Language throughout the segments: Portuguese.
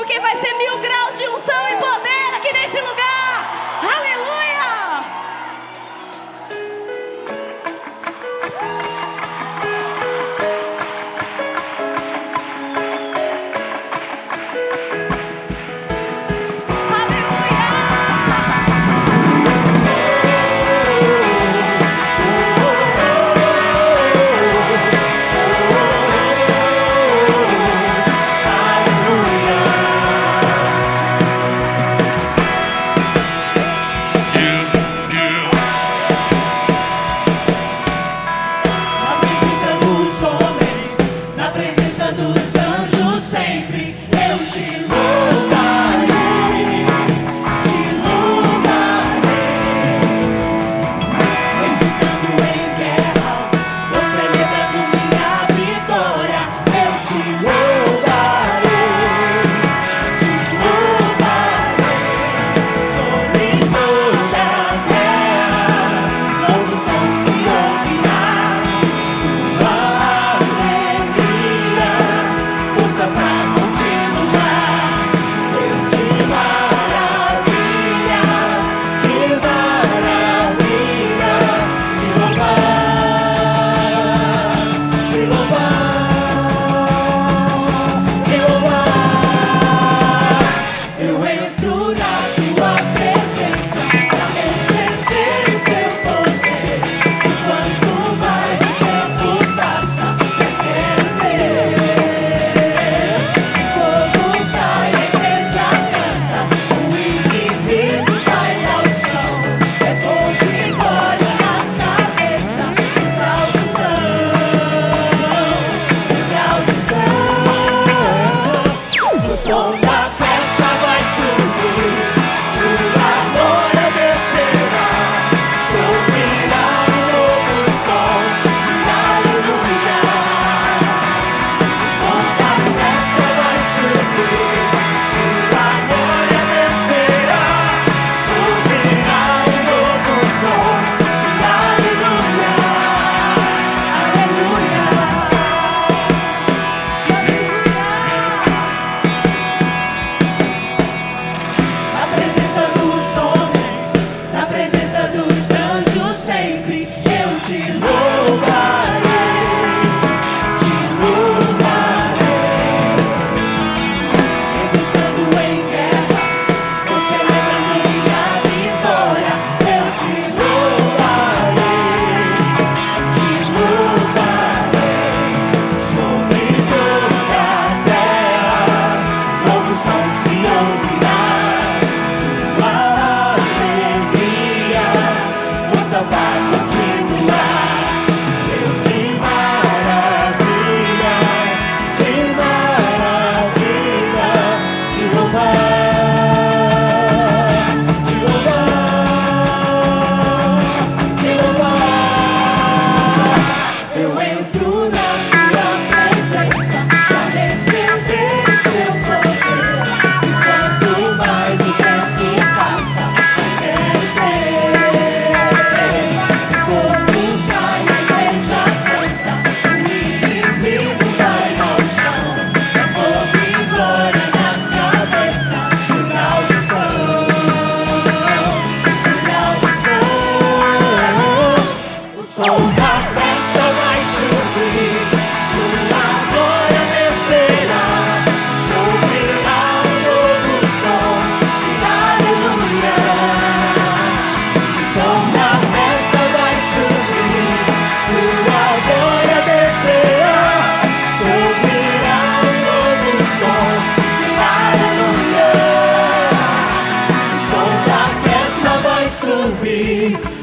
porque vai ser 1000 graus de unção e poder aqui neste lugar. Aleluia!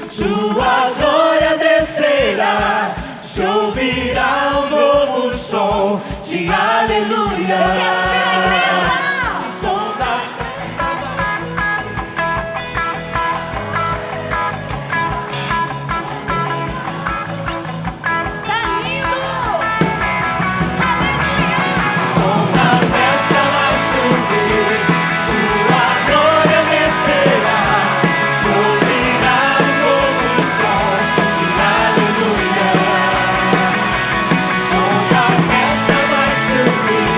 Sua glória descerá, se ouvirá um novo som de aleluia. Eu quero ver a igreja. Som da Tá lindo. Aleluia. som da festa vai subir, sua glória descerá, se ouvirá um novo som de aleluia. Som da festa vai subir,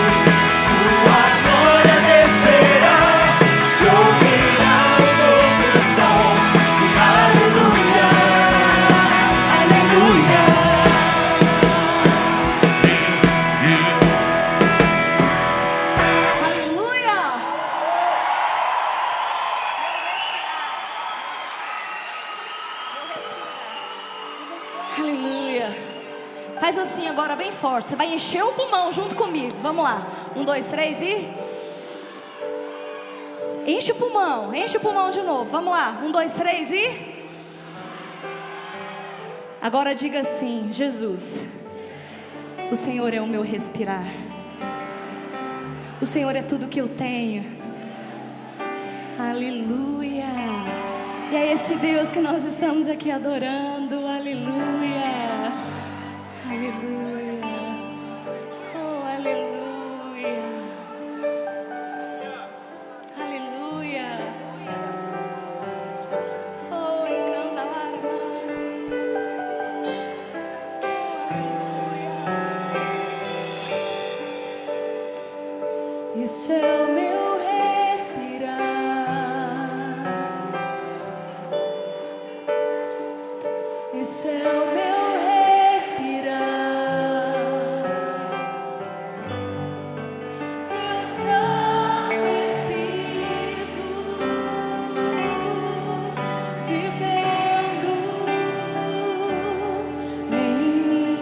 sua Aleluia. Faz assim agora bem forte. Você vai encher o pulmão junto comigo. Vamos lá. 1, 2, 3 e... enche o pulmão de novo. Vamos lá. 1, 2, 3 e... agora diga assim: Jesus, o Senhor é o meu respirar. O Senhor é tudo que eu tenho. Aleluia. E é esse Deus que nós estamos aqui adorando. Aleluia. Aleluia. Oh, aleluia. Aleluia. Oh, encanta largas. Isso é o meu respirar. Isso é o meu respirar. Teu Santo Espírito vivendo em mim.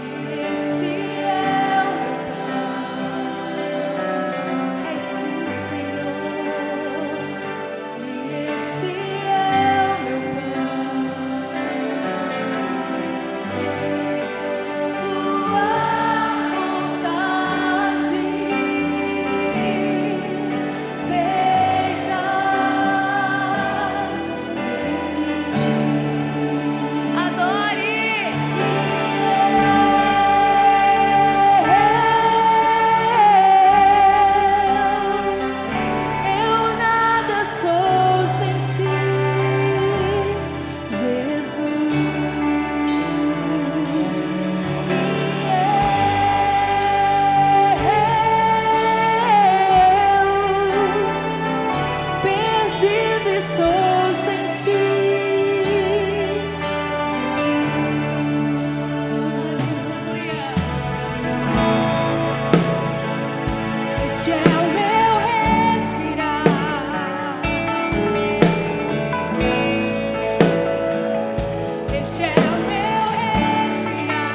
E esse é o meu pão. És tu, Senhor. E esse é o meu pão. Tua vontade feita em mim. Adore! Eu nada sou sem ti, Jesus. Perdido estou sem ti, Jesus. Este é o meu respirar. Este é o meu respirar.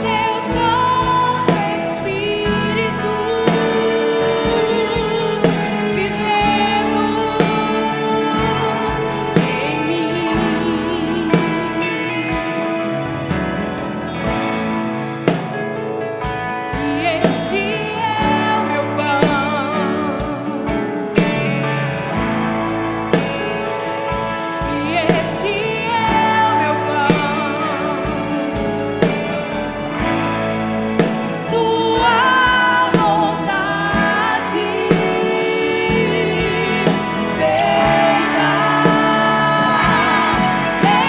Teu Santo Espírito vivendo em mim. E este é o meu pão. E este é o meu pão. Tua vontade feita em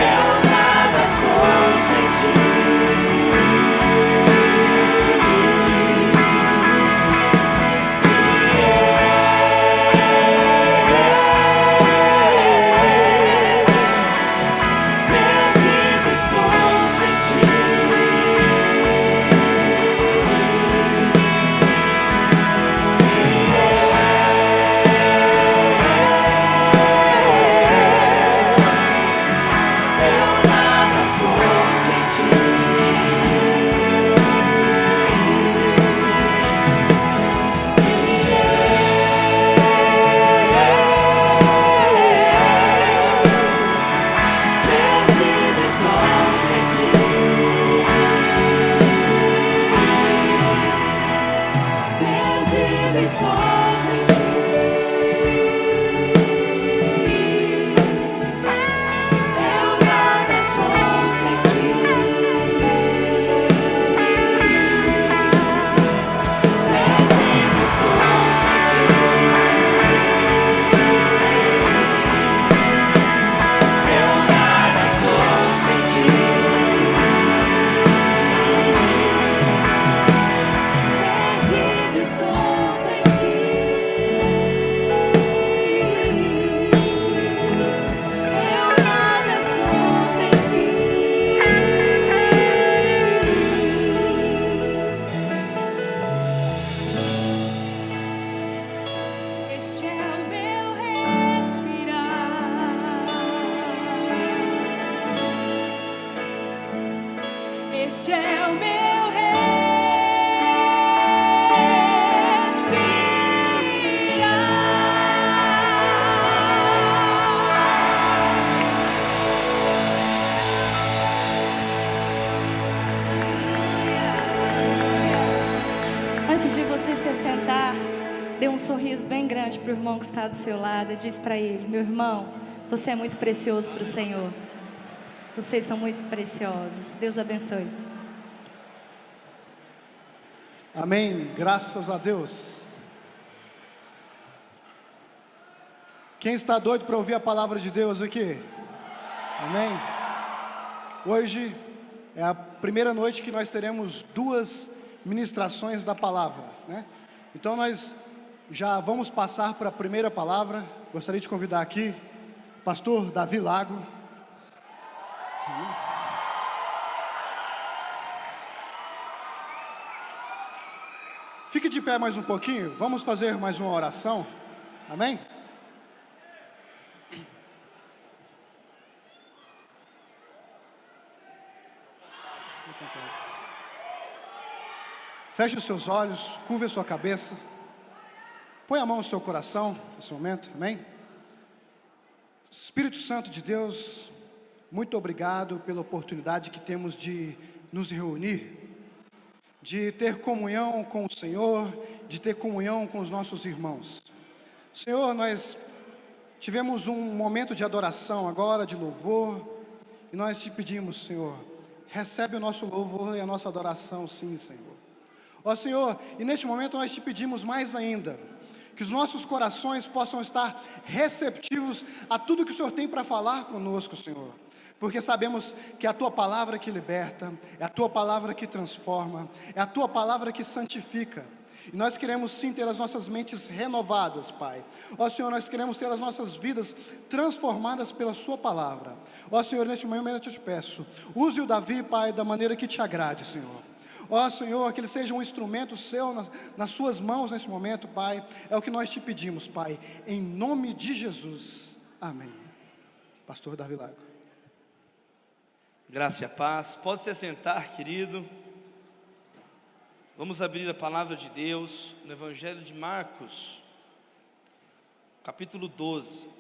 eu nada sou sem ti. Perdido estou sem ti. Eu nada sou sem ti. Perdido estou sem ti. Perdido estou sem ti. Eu nada sou sem ti. Perdido estou sem ti. Eu nada sou sem ti. Perdido estou sem ti. Este é o meu Antes de você se assentar, dê um sorriso bem grande para o irmão que está do seu lado e diz para ele: meu irmão, você é muito precioso para o Senhor. Vocês são muito preciosos. Deus abençoe. Amém, graças a Deus. Quem está doido para ouvir a palavra de Deus aqui? Amém. Hoje é a primeira noite que nós teremos 2 ministrações da palavra, né? Então nós já vamos passar para a primeira palavra. Gostaria de convidar aqui pastor Davi Lago. Fique de pé mais um pouquinho, vamos fazer mais uma oração, amém? Feche os seus olhos, curve a sua cabeça, põe a mão no seu coração nesse momento, amém? Espírito Santo de Deus, muito obrigado pela oportunidade que temos de nos reunir, de ter comunhão com o Senhor, de ter comunhão com os nossos irmãos. Senhor, nós tivemos um momento de adoração agora, de louvor, e nós te pedimos, Senhor, recebe o nosso louvor e a nossa adoração, sim, Senhor. Ó Senhor, e neste momento nós te pedimos mais ainda, que os nossos corações possam estar receptivos a tudo que o Senhor tem para falar conosco, Senhor. Porque sabemos que é a Tua palavra que liberta, é a Tua palavra que transforma, é a Tua palavra que santifica. E nós queremos sim ter as nossas mentes renovadas, Pai. Ó Senhor, nós queremos ter as nossas vidas transformadas pela Sua palavra. Ó Senhor, neste momento eu te peço, use o Davi, Pai, da maneira que te agrade, Senhor. Ó Senhor, que ele seja um instrumento seu nas suas mãos nesse momento, Pai. É o que nós te pedimos, Pai, em nome de Jesus, amém. Pastor Davi Lago. Graça e a paz, pode se sentar, querido. Vamos abrir a palavra de Deus no Evangelho de Marcos, capítulo 12.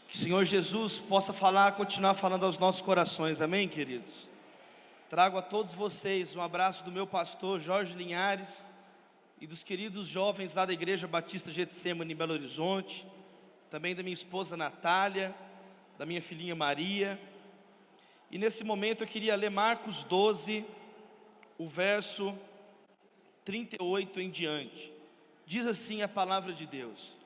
Que o Senhor Jesus possa continuar falando aos nossos corações, amém, queridos? Trago a todos vocês um abraço do meu pastor Jorge Linhares e dos queridos jovens lá da Igreja Batista Getsemane em Belo Horizonte, também da minha esposa Natália, da minha filhinha Maria. E nesse momento eu queria ler Marcos 12, o verso 38 em diante. Diz assim a palavra de Deus: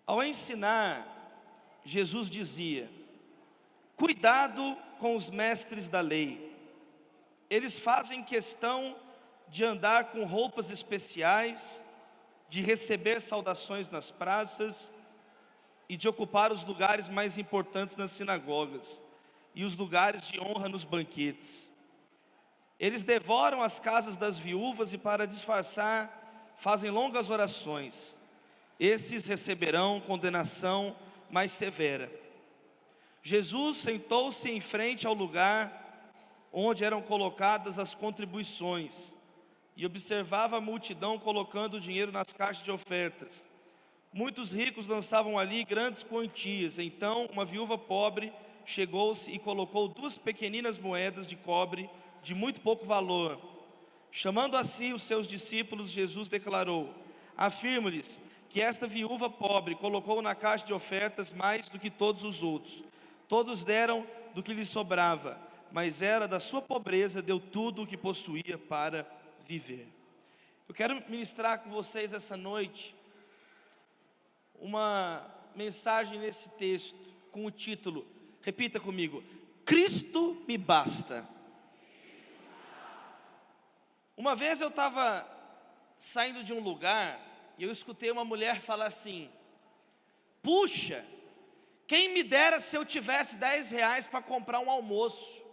ao ensinar, Jesus dizia: cuidado com os mestres da lei, eles fazem questão de andar com roupas especiais, de receber saudações nas praças e de ocupar os lugares mais importantes nas sinagogas e os lugares de honra nos banquetes. Eles devoram as casas das viúvas e, para disfarçar, fazem longas orações. Esses receberão condenação mais severa. Jesus sentou-se em frente ao lugar onde eram colocadas as contribuições e observava a multidão colocando o dinheiro nas caixas de ofertas. Muitos ricos lançavam ali grandes quantias. Então uma viúva pobre chegou-se e colocou 2 pequeninas moedas de cobre de muito pouco valor. Chamando a si os seus discípulos, Jesus declarou: afirmo-lhes que esta viúva pobre colocou na caixa de ofertas mais do que todos os outros. Todos deram do que lhes sobrava, mas ela, da sua pobreza, deu tudo o que possuía para viver. Eu quero ministrar com vocês essa noite uma mensagem nesse texto com o título, repita comigo: Cristo me basta. Uma vez eu estava saindo de um lugar e eu escutei uma mulher falar assim: puxa, quem me dera se eu tivesse 10 reais para comprar um almoço.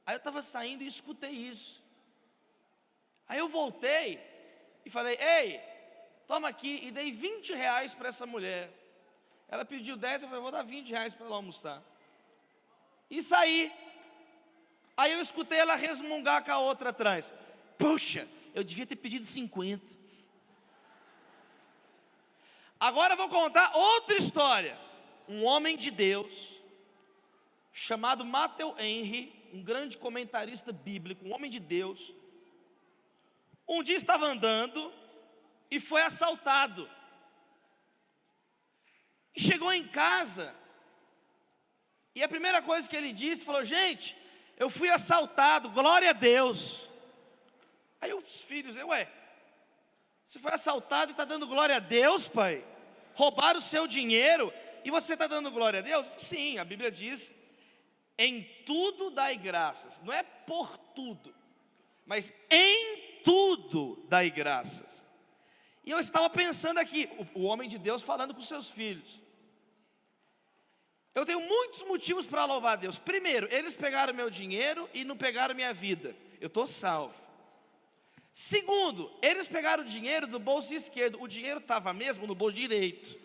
Aí eu estava saindo e escutei isso. Aí eu voltei e falei, ei, toma aqui, e dei 20 reais para essa mulher. Ela pediu 10, eu falei, vou dar 20 reais para ela almoçar. E saí. Aí eu escutei ela resmungar com a outra atrás. Puxa, eu devia ter pedido 50. Agora eu vou contar outra história. Um homem de Deus, chamado Matthew Henry, um grande comentarista bíblico, um homem de Deus, um dia estava andando e foi assaltado. E chegou em casa, e a primeira coisa que ele disse, falou, gente, eu fui assaltado, glória a Deus. Aí os filhos, você foi assaltado e está dando glória a Deus, pai? Roubaram o seu dinheiro e você está dando glória a Deus? Sim, a Bíblia diz, em tudo dai graças. Não é por tudo, mas em tudo dai graças. E eu estava pensando aqui, o homem de Deus falando com seus filhos. Eu tenho muitos motivos para louvar a Deus. Primeiro, eles pegaram meu dinheiro e não pegaram minha vida. Eu estou salvo. Segundo, eles pegaram o dinheiro do bolso esquerdo. O dinheiro estava mesmo no bolso direito.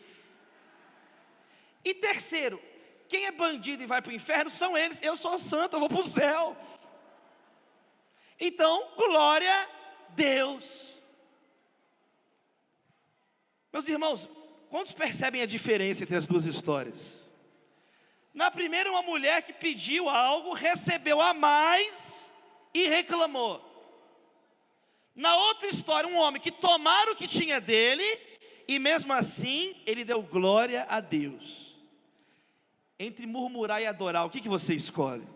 E terceiro, quem é bandido e vai para o inferno são eles. Eu sou santo, eu vou para o céu. Então, glória a Deus. Meus irmãos, quantos percebem a diferença entre as duas histórias? Na primeira, uma mulher que pediu algo, recebeu a mais e reclamou. Na outra história, um homem que tomaram o que tinha dele e mesmo assim, ele deu glória a Deus. Entre murmurar e adorar, o que você escolhe?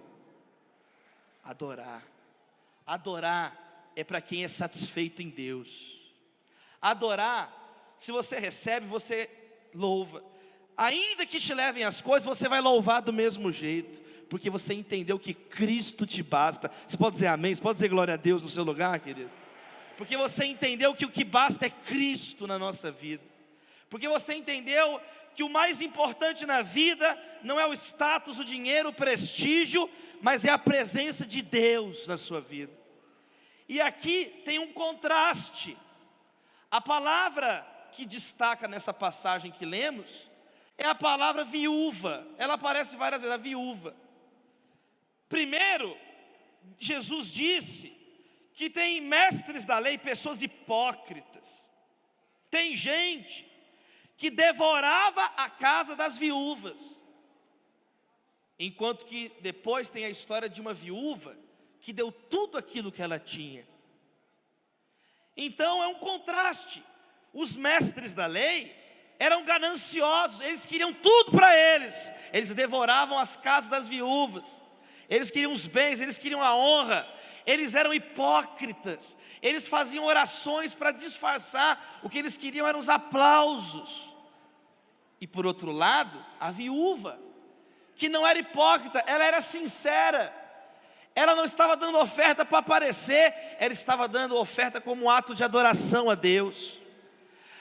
Adorar. Adorar é para quem é satisfeito em Deus. Adorar, se você recebe, você louva. Ainda que te levem as coisas, você vai louvar do mesmo jeito, porque você entendeu que Cristo te basta. Você pode dizer amém? Você pode dizer glória a Deus no seu lugar, querido? Porque você entendeu que o que basta é Cristo na nossa vida. Porque você entendeu que o mais importante na vida não é o status, o dinheiro, o prestígio, mas é a presença de Deus na sua vida. E aqui tem um contraste. A palavra que destaca nessa passagem que lemos é a palavra viúva. Ela aparece várias vezes, a viúva. Primeiro, Jesus disse que tem mestres da lei, pessoas hipócritas. Tem gente que devorava a casa das viúvas. Enquanto que depois tem a história de uma viúva que deu tudo aquilo que ela tinha. Então é um contraste. Os mestres da lei eram gananciosos, eles queriam tudo para eles. Eles devoravam as casas das viúvas. Eles queriam os bens, eles queriam a honra. Eles eram hipócritas. Eles faziam orações para disfarçar. O que eles queriam eram os aplausos. E por outro lado, a viúva, que não era hipócrita, ela era sincera. Ela não estava dando oferta para aparecer, ela estava dando oferta como um ato de adoração a Deus.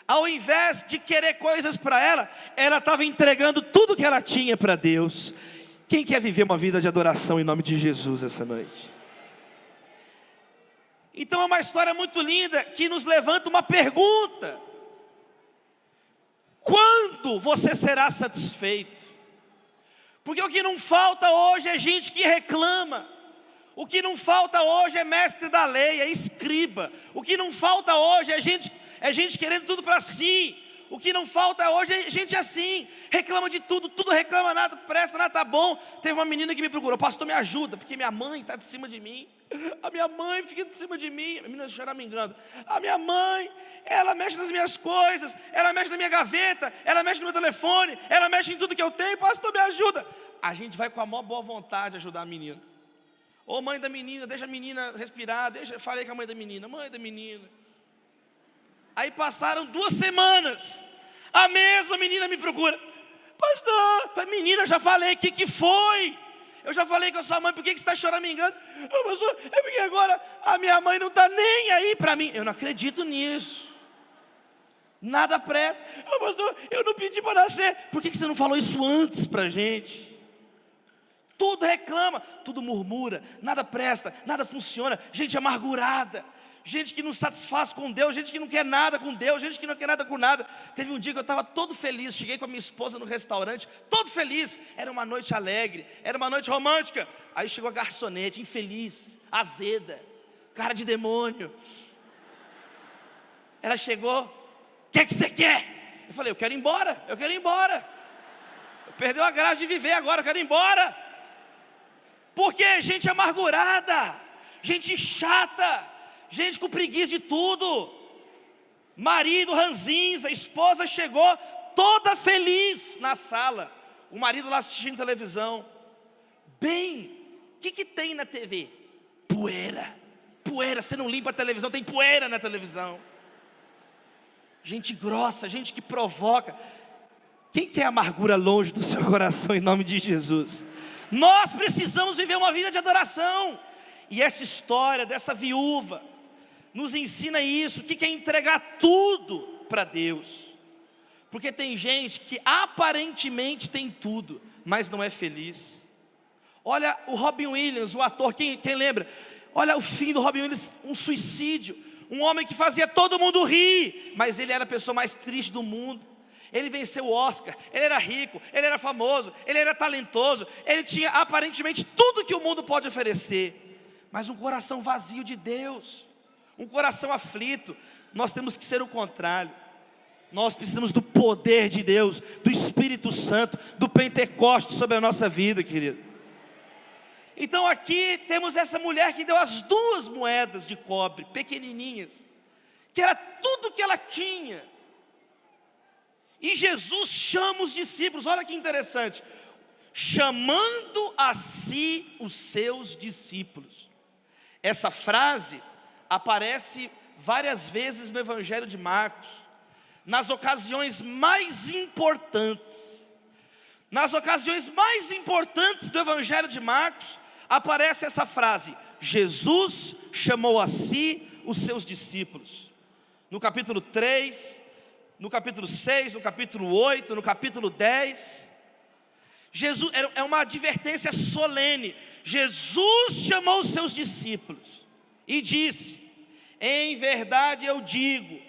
Ao invés de querer coisas para ela, ela estava entregando tudo que ela tinha para Deus. Quem quer viver uma vida de adoração em nome de Jesus essa noite? Então é uma história muito linda que nos levanta uma pergunta: quando você será satisfeito? Porque o que não falta hoje é gente que reclama. O que não falta hoje é mestre da lei, é escriba. O que não falta hoje é gente querendo tudo para si. O que não falta hoje é gente assim, reclama de tudo, tudo reclama, nada presta, nada tá bom. Teve uma menina que me procurou: pastor, me ajuda, porque minha mãe está de cima de mim. A minha mãe fica de cima de mim. A menina choramingando. A minha mãe, ela mexe nas minhas coisas, ela mexe na minha gaveta, ela mexe no meu telefone, ela mexe em tudo que eu tenho. Pastor, me ajuda. A gente vai com a maior boa vontade ajudar a menina. Ô mãe da menina, deixa a menina respirar. Falei com a mãe da menina: mãe da menina. Aí passaram 2 semanas, a mesma menina me procura: pastor, menina, já falei, o que foi? Eu já falei com a sua mãe, por que você está choramingando? Pastor, é porque agora a minha mãe não está nem aí para mim. Eu não acredito nisso. Nada presta. Pastor, eu não pedi para nascer. Por que você não falou isso antes para a gente? Tudo reclama, tudo murmura, nada presta, nada funciona. Gente amargurada, gente que não satisfaz com Deus, gente que não quer nada com Deus, gente que não quer nada com nada. Teve um dia que eu estava todo feliz, cheguei com a minha esposa no restaurante, todo feliz. Era uma noite alegre, era uma noite romântica. Aí chegou a garçonete, infeliz, azeda, cara de demônio. Ela chegou: o que é que você quer? Eu falei: eu quero ir embora, eu quero ir embora. Perdeu a graça de viver agora, eu quero ir embora. Porque gente amargurada, gente chata, gente com preguiça de tudo. Marido ranzinza, a esposa chegou toda feliz na sala, o marido lá assistindo televisão. Bem, o que tem na TV? Poeira, poeira, você não limpa a televisão, tem poeira na televisão. Gente grossa, gente que provoca. Quem quer amargura longe do seu coração em nome de Jesus? Nós precisamos viver uma vida de adoração. E essa história dessa viúva nos ensina isso, que é entregar tudo para Deus. Porque tem gente que aparentemente tem tudo, mas não é feliz. Olha o Robin Williams, o ator, quem lembra? Olha o fim do Robin Williams, um suicídio. Um homem que fazia todo mundo rir, mas ele era a pessoa mais triste do mundo. Ele venceu o Oscar, ele era rico, ele era famoso, ele era talentoso, ele tinha aparentemente tudo que o mundo pode oferecer, mas um coração vazio de Deus, um coração aflito. Nós temos que ser o contrário. Nós precisamos do poder de Deus, do Espírito Santo, do Pentecostes sobre a nossa vida, querido. Então aqui temos essa mulher que deu as 2 moedas de cobre, pequenininhas, que era tudo que ela tinha. E Jesus chama os discípulos, olha que interessante, chamando a si os seus discípulos. Essa frase aparece várias vezes no Evangelho de Marcos, nas ocasiões mais importantes. Nas ocasiões mais importantes do Evangelho de Marcos, aparece essa frase: Jesus chamou a si os seus discípulos. No capítulo 3, no capítulo 6, no capítulo 8, no capítulo 10. Jesus, é uma advertência solene. Jesus chamou os seus discípulos e disse: em verdade eu digo,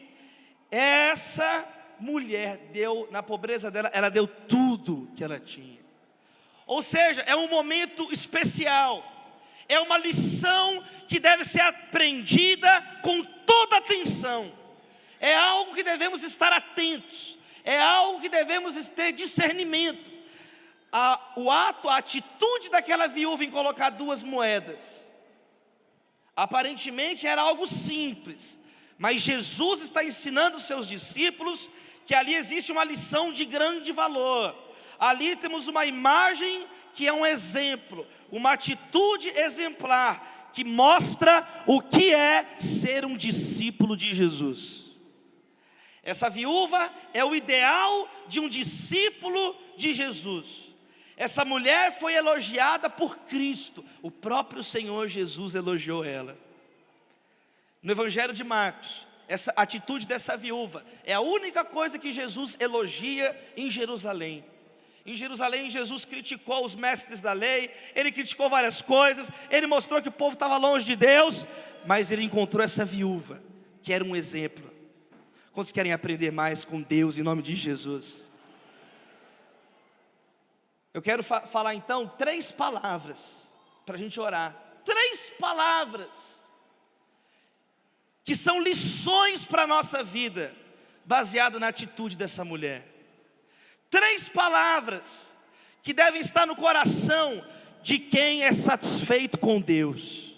essa mulher deu, na pobreza dela, ela deu tudo que ela tinha. Ou seja, é um momento especial, é uma lição que deve ser aprendida com toda atenção. É algo que devemos estar atentos, é algo que devemos ter discernimento. A atitude daquela viúva em colocar 2 moedas, aparentemente era algo simples, mas Jesus está ensinando os seus discípulos que ali existe uma lição de grande valor. Ali temos uma imagem que é um exemplo, uma atitude exemplar, que mostra o que é ser um discípulo de Jesus. Essa viúva é o ideal de um discípulo de Jesus. Essa mulher foi elogiada por Cristo, o próprio Senhor Jesus elogiou ela. No Evangelho de Marcos, essa atitude dessa viúva é a única coisa que Jesus elogia em Jerusalém. Em Jerusalém, Jesus criticou os mestres da lei, ele criticou várias coisas, ele mostrou que o povo estava longe de Deus, mas ele encontrou essa viúva, que era um exemplo. Quantos querem aprender mais com Deus em nome de Jesus? Eu quero falar então 3 palavras para a gente orar. 3 palavras que são lições para a nossa vida, baseado na atitude dessa mulher. 3 palavras que devem estar no coração de quem é satisfeito com Deus,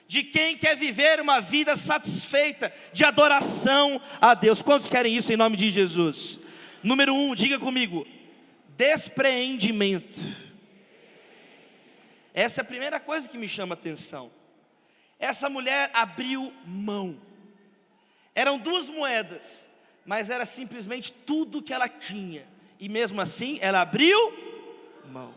de quem quer viver uma vida satisfeita de adoração a Deus. Quantos querem isso em nome de Jesus? Número 1, diga comigo: despreendimento. Essa é a primeira coisa que me chama a atenção. Essa mulher abriu mão. Eram 2 moedas, mas era simplesmente tudo que ela tinha, e mesmo assim ela abriu mão.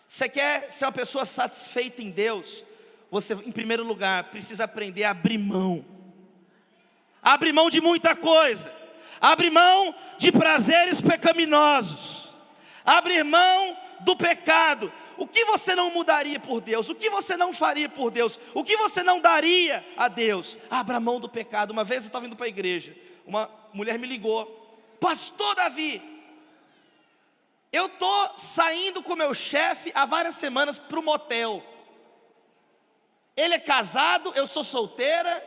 Você quer ser uma pessoa satisfeita em Deus? Você, em primeiro lugar, precisa aprender a abrir mão. Abrir mão de muita coisa. Abre mão de prazeres pecaminosos. Abrir mão do pecado. O que você não mudaria por Deus? O que você não faria por Deus? O que você não daria a Deus? Abra mão do pecado. Uma vez eu estava indo para a igreja, uma mulher me ligou: Pastor Davi, eu estou saindo com meu chefe há várias semanas para o motel. Ele é casado, eu sou solteira.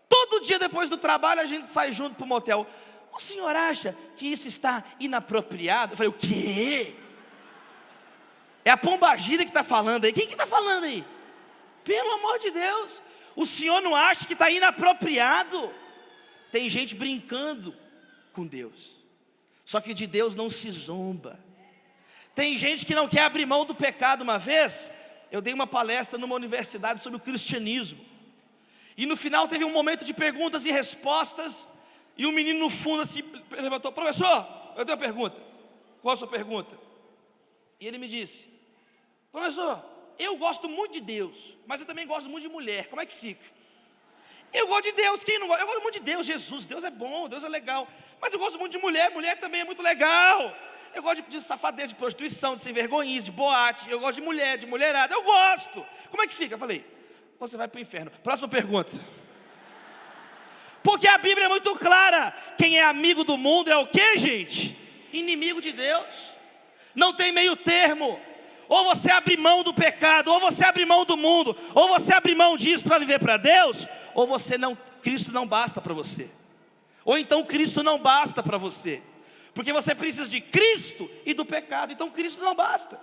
Todo dia depois do trabalho a gente sai junto para o motel. O senhor acha que isso está inapropriado? Eu falei: o quê? É a pombagira que está falando aí. Quem que está falando aí? Pelo amor de Deus. O senhor não acha que está inapropriado? Tem gente brincando com Deus. Só que de Deus não se zomba. Tem gente que não quer abrir mão do pecado. Uma vez eu dei uma palestra numa universidade sobre o cristianismo. E no final teve um momento de perguntas e respostas. E um menino no fundo assim levantou: professor, eu tenho uma pergunta. Qual a sua pergunta? E ele me disse: professor, eu gosto muito de Deus, mas eu também gosto muito de mulher, como é que fica? Eu gosto de Deus, quem não gosta? Eu gosto muito de Deus, Jesus, Deus é bom, Deus é legal. Mas eu gosto muito de mulher, mulher também é muito legal. Eu gosto de safadeza, de prostituição, de sem vergonhice, de boate. Eu gosto de mulher, de mulherada, eu gosto. Como é que fica? Eu falei: você vai para o inferno. Próxima pergunta. Porque a Bíblia é muito clara. Quem é amigo do mundo é o quê, gente? Inimigo de Deus. Não tem meio termo. Ou você abre mão do pecado, ou você abre mão do mundo, ou você abre mão disso para viver para Deus, ou você não, Cristo não basta para você. Ou então Cristo não basta para você. Porque você precisa de Cristo e do pecado. Então Cristo não basta.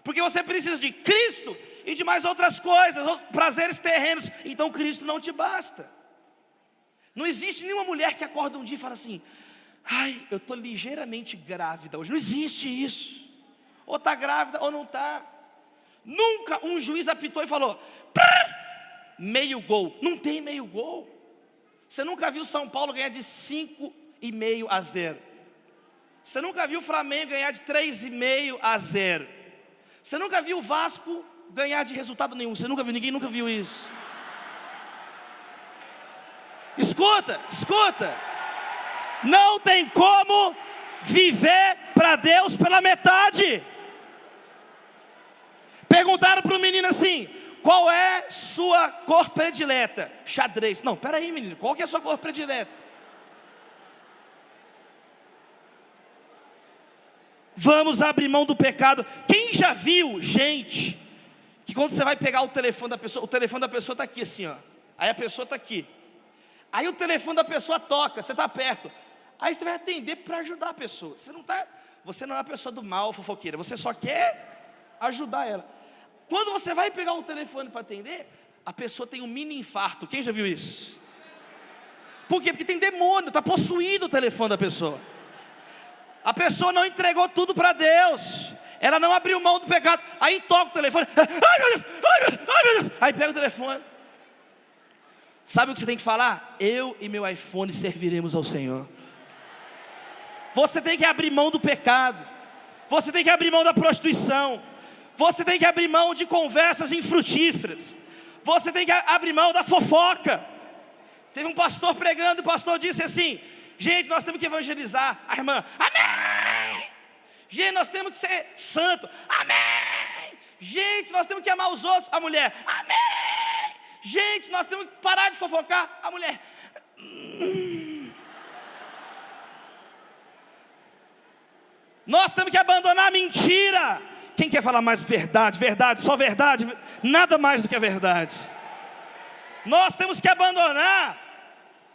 Porque você precisa de Cristo e de mais outras coisas, outros prazeres terrenos. Então Cristo não te basta. Não existe nenhuma mulher que acorda um dia e fala assim: ai, eu estou ligeiramente grávida hoje. Não existe isso. Ou está grávida ou não está. Nunca um juiz apitou e falou: meio gol. Não tem meio gol. Você nunca viu São Paulo ganhar de 5,5-0. Você nunca viu o Flamengo ganhar de 3,5-0. Você nunca viu o Vasco ganhar de resultado nenhum. Você nunca viu, ninguém nunca viu isso. Escuta, escuta. Não tem como viver para Deus pela metade. Perguntaram para o menino assim: qual é sua cor predileta? Xadrez. Não, peraí, menino, qual que é a sua cor predileta? Vamos abrir mão do pecado. Quem já viu gente que quando você vai pegar o telefone da pessoa está aqui assim, ó. Aí a pessoa está aqui. Aí o telefone da pessoa toca, você está perto. Aí você vai atender para ajudar a pessoa. Você não é uma pessoa do mal, fofoqueira. Você só quer ajudar ela. Quando você vai pegar o telefone para atender, a pessoa tem um mini infarto. Quem já viu isso? Por quê? Porque tem demônio, está possuído o telefone da pessoa. A pessoa não entregou tudo para Deus. Ela não abriu mão do pecado. Aí toca o telefone. Ai meu Deus, ai meu Deus, ai meu Deus. Aí pega o telefone. Sabe o que você tem que falar? Eu e meu iPhone serviremos ao Senhor. Você tem que abrir mão do pecado. Você tem que abrir mão da prostituição. Você tem que abrir mão de conversas infrutíferas. Você tem que abrir mão da fofoca. Teve um pastor pregando e o pastor disse assim: gente, nós temos que evangelizar. A irmã: amém. Gente, nós temos que ser santo. Amém. Gente, nós temos que amar os outros. A mulher: amém. Gente, nós temos que parar de fofocar. A mulher: Nós temos que abandonar a mentira. Quem quer falar mais verdade? Verdade, só verdade, nada mais do que a verdade. Nós temos que abandonar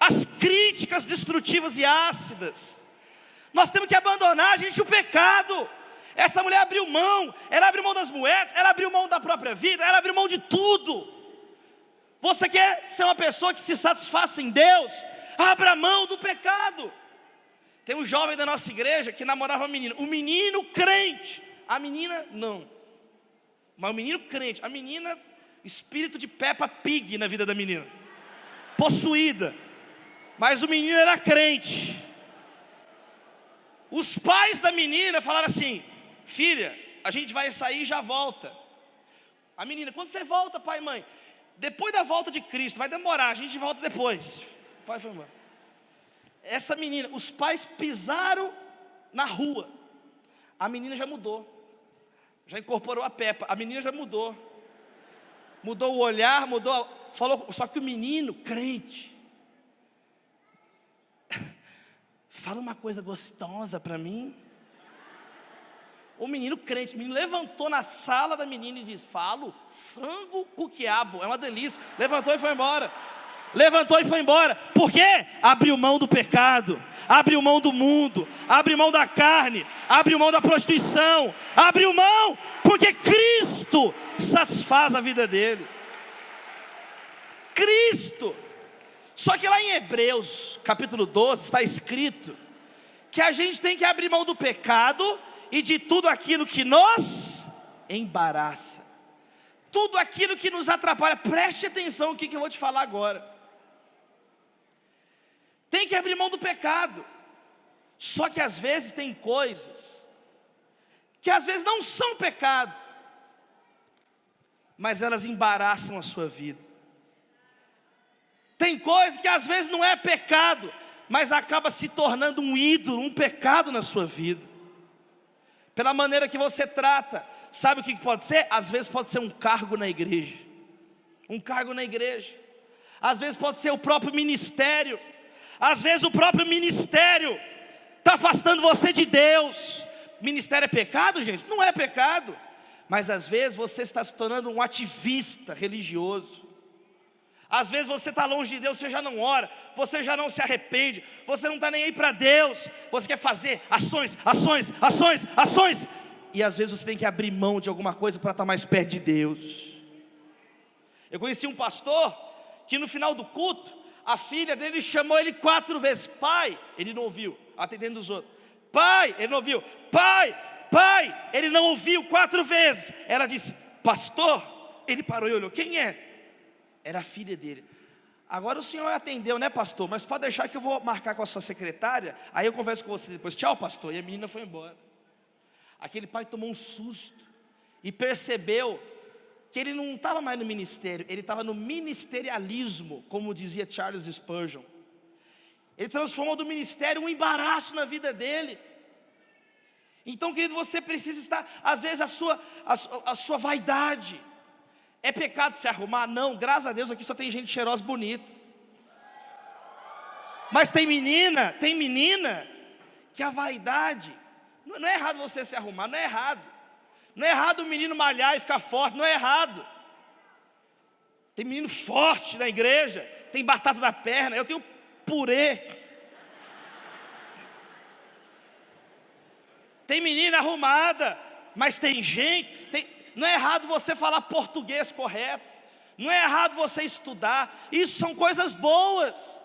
as críticas destrutivas e ácidas. Nós temos que abandonar, gente, o pecado. Essa mulher abriu mão. Ela abriu mão das moedas, ela abriu mão da própria vida, ela abriu mão de tudo. Você quer ser uma pessoa que se satisfaça em Deus? Abra mão do pecado. Tem um jovem da nossa igreja que namorava uma menina. O menino crente, a menina não. Mas o menino crente, a menina, espírito de Peppa Pig na vida da menina, possuída. Mas o menino era crente. Os pais da menina falaram assim: filha, a gente vai sair e já volta. A menina: quando você volta, pai e mãe? Depois da volta de Cristo, vai demorar, a gente volta depois. O pai foi embora. essa menina, os pais pisaram na rua, a menina já mudou, já incorporou a Peppa, a menina já mudou o olhar, falou, só que o menino, crente, fala uma coisa gostosa para mim. O menino crente, o menino levantou na sala da menina e disse, falo frango com quiabo, é uma delícia, levantou e foi embora. Por quê? Abriu mão do pecado, abriu mão do mundo, abriu mão da carne, abriu mão da prostituição, abriu mão, porque Cristo satisfaz a vida dele. Cristo. Só que lá em Hebreus, capítulo 12, está escrito que a gente tem que abrir mão do pecado e de tudo aquilo que nos embaraça, tudo aquilo que nos atrapalha. Preste atenção no que eu vou te falar agora. Tem que abrir mão do pecado. Só que às vezes tem coisas que às vezes não são pecado, mas elas embaraçam a sua vida. Tem coisas que às vezes não é pecado, mas acaba se tornando um ídolo, um pecado na sua vida, pela maneira que você trata. Sabe o que pode ser? Às vezes pode ser um cargo na igreja, às vezes pode ser o próprio ministério. Às vezes o próprio ministério está afastando você de Deus. Ministério é pecado, gente? Não é pecado. Mas às vezes você está se tornando um ativista religioso. Às vezes você está longe de Deus, você já não ora, você já não se arrepende, você não está nem aí para Deus. Você quer fazer ações. E às vezes você tem que abrir mão de alguma coisa para estar mais perto de Deus. Eu conheci um pastor que no final do culto, a filha dele chamou ele 4 vezes. Pai, ele não ouviu, atendendo os outros. Pai, ele não ouviu. Pai, ele não ouviu 4 vezes. Ela disse, pastor. Ele parou e olhou, quem é? Era a filha dele. Agora o senhor atendeu, né, pastor? Mas pode deixar que eu vou marcar com a sua secretária, aí eu converso com você depois. Tchau, pastor. E a menina foi embora. Aquele pai tomou um susto e percebeu que ele não estava mais no ministério, ele estava no ministerialismo, como dizia Charles Spurgeon. Ele transformou do ministério um embaraço na vida dele. Então, querido, você precisa estar, às vezes a sua vaidade. É pecado se arrumar? Não, graças a Deus aqui só tem gente cheirosa, bonita. Mas tem menina que a vaidade, não é errado você se arrumar, não é errado. Não é errado o menino malhar e ficar forte, não é errado. Tem menino forte na igreja, tem batata na perna, eu tenho purê. Tem menina arrumada, mas tem gente, não é errado você falar português correto, não é errado você estudar, isso são coisas boas.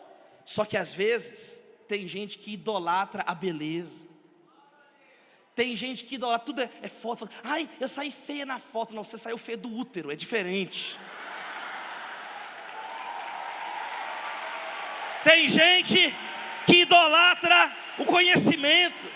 Só que às vezes tem gente que idolatra a beleza. Tem gente que idolatra, tudo é foto. Ai, eu saí feia na foto. Não, você saiu feia do útero, é diferente. Tem gente que idolatra o conhecimento.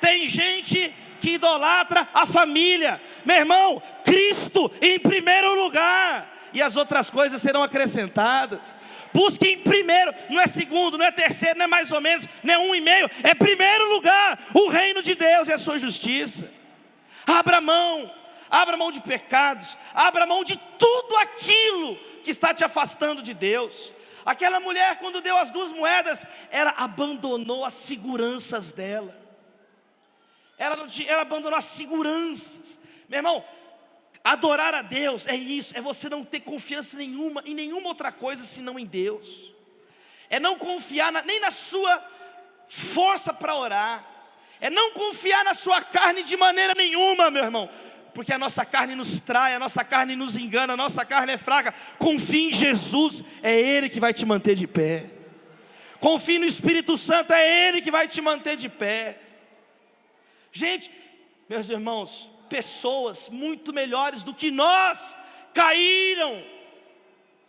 Tem gente que idolatra a família. Meu irmão, Cristo em primeiro lugar, e as outras coisas serão acrescentadas. Busque em primeiro, não é segundo, não é terceiro, não é mais ou menos, não é 1,5, é primeiro lugar, o reino de Deus e a sua justiça. Abra mão de pecados, abra mão de tudo aquilo que está te afastando de Deus. Aquela mulher, quando deu as 2 moedas, ela abandonou as seguranças dela. Ela abandonou as seguranças. Meu irmão, adorar a Deus é isso, é você não ter confiança nenhuma em nenhuma outra coisa senão em Deus. É não confiar nem na sua força para orar. É não confiar na sua carne de maneira nenhuma, meu irmão. Porque a nossa carne nos trai, a nossa carne nos engana, a nossa carne é fraca. Confie em Jesus, é Ele que vai te manter de pé. Confie no Espírito Santo, é Ele que vai te manter de pé. Gente, meus irmãos, pessoas muito melhores do que nós caíram.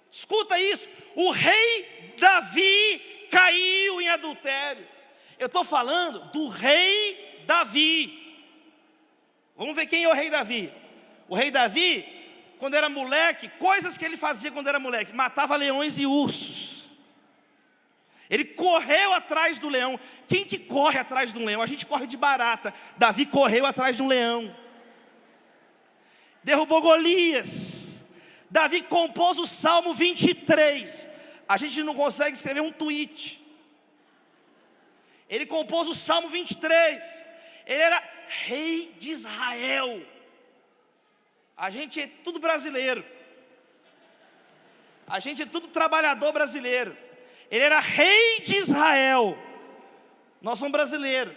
Escuta isso, o rei Davi caiu em adultério. Eu estou falando do rei Davi. Vamos ver quem é o rei Davi. O rei Davi, quando era moleque, coisas que ele fazia quando era moleque: matava leões e ursos. Ele correu atrás do leão. Quem que corre atrás de um leão? A gente corre de barata. Davi correu atrás de um leão. Derrubou Golias. Davi compôs o Salmo 23. A gente não consegue escrever um tweet. Ele compôs o Salmo 23. Ele era rei de Israel. A gente é tudo brasileiro. A gente é tudo trabalhador brasileiro. Ele era rei de Israel. Nós somos brasileiros.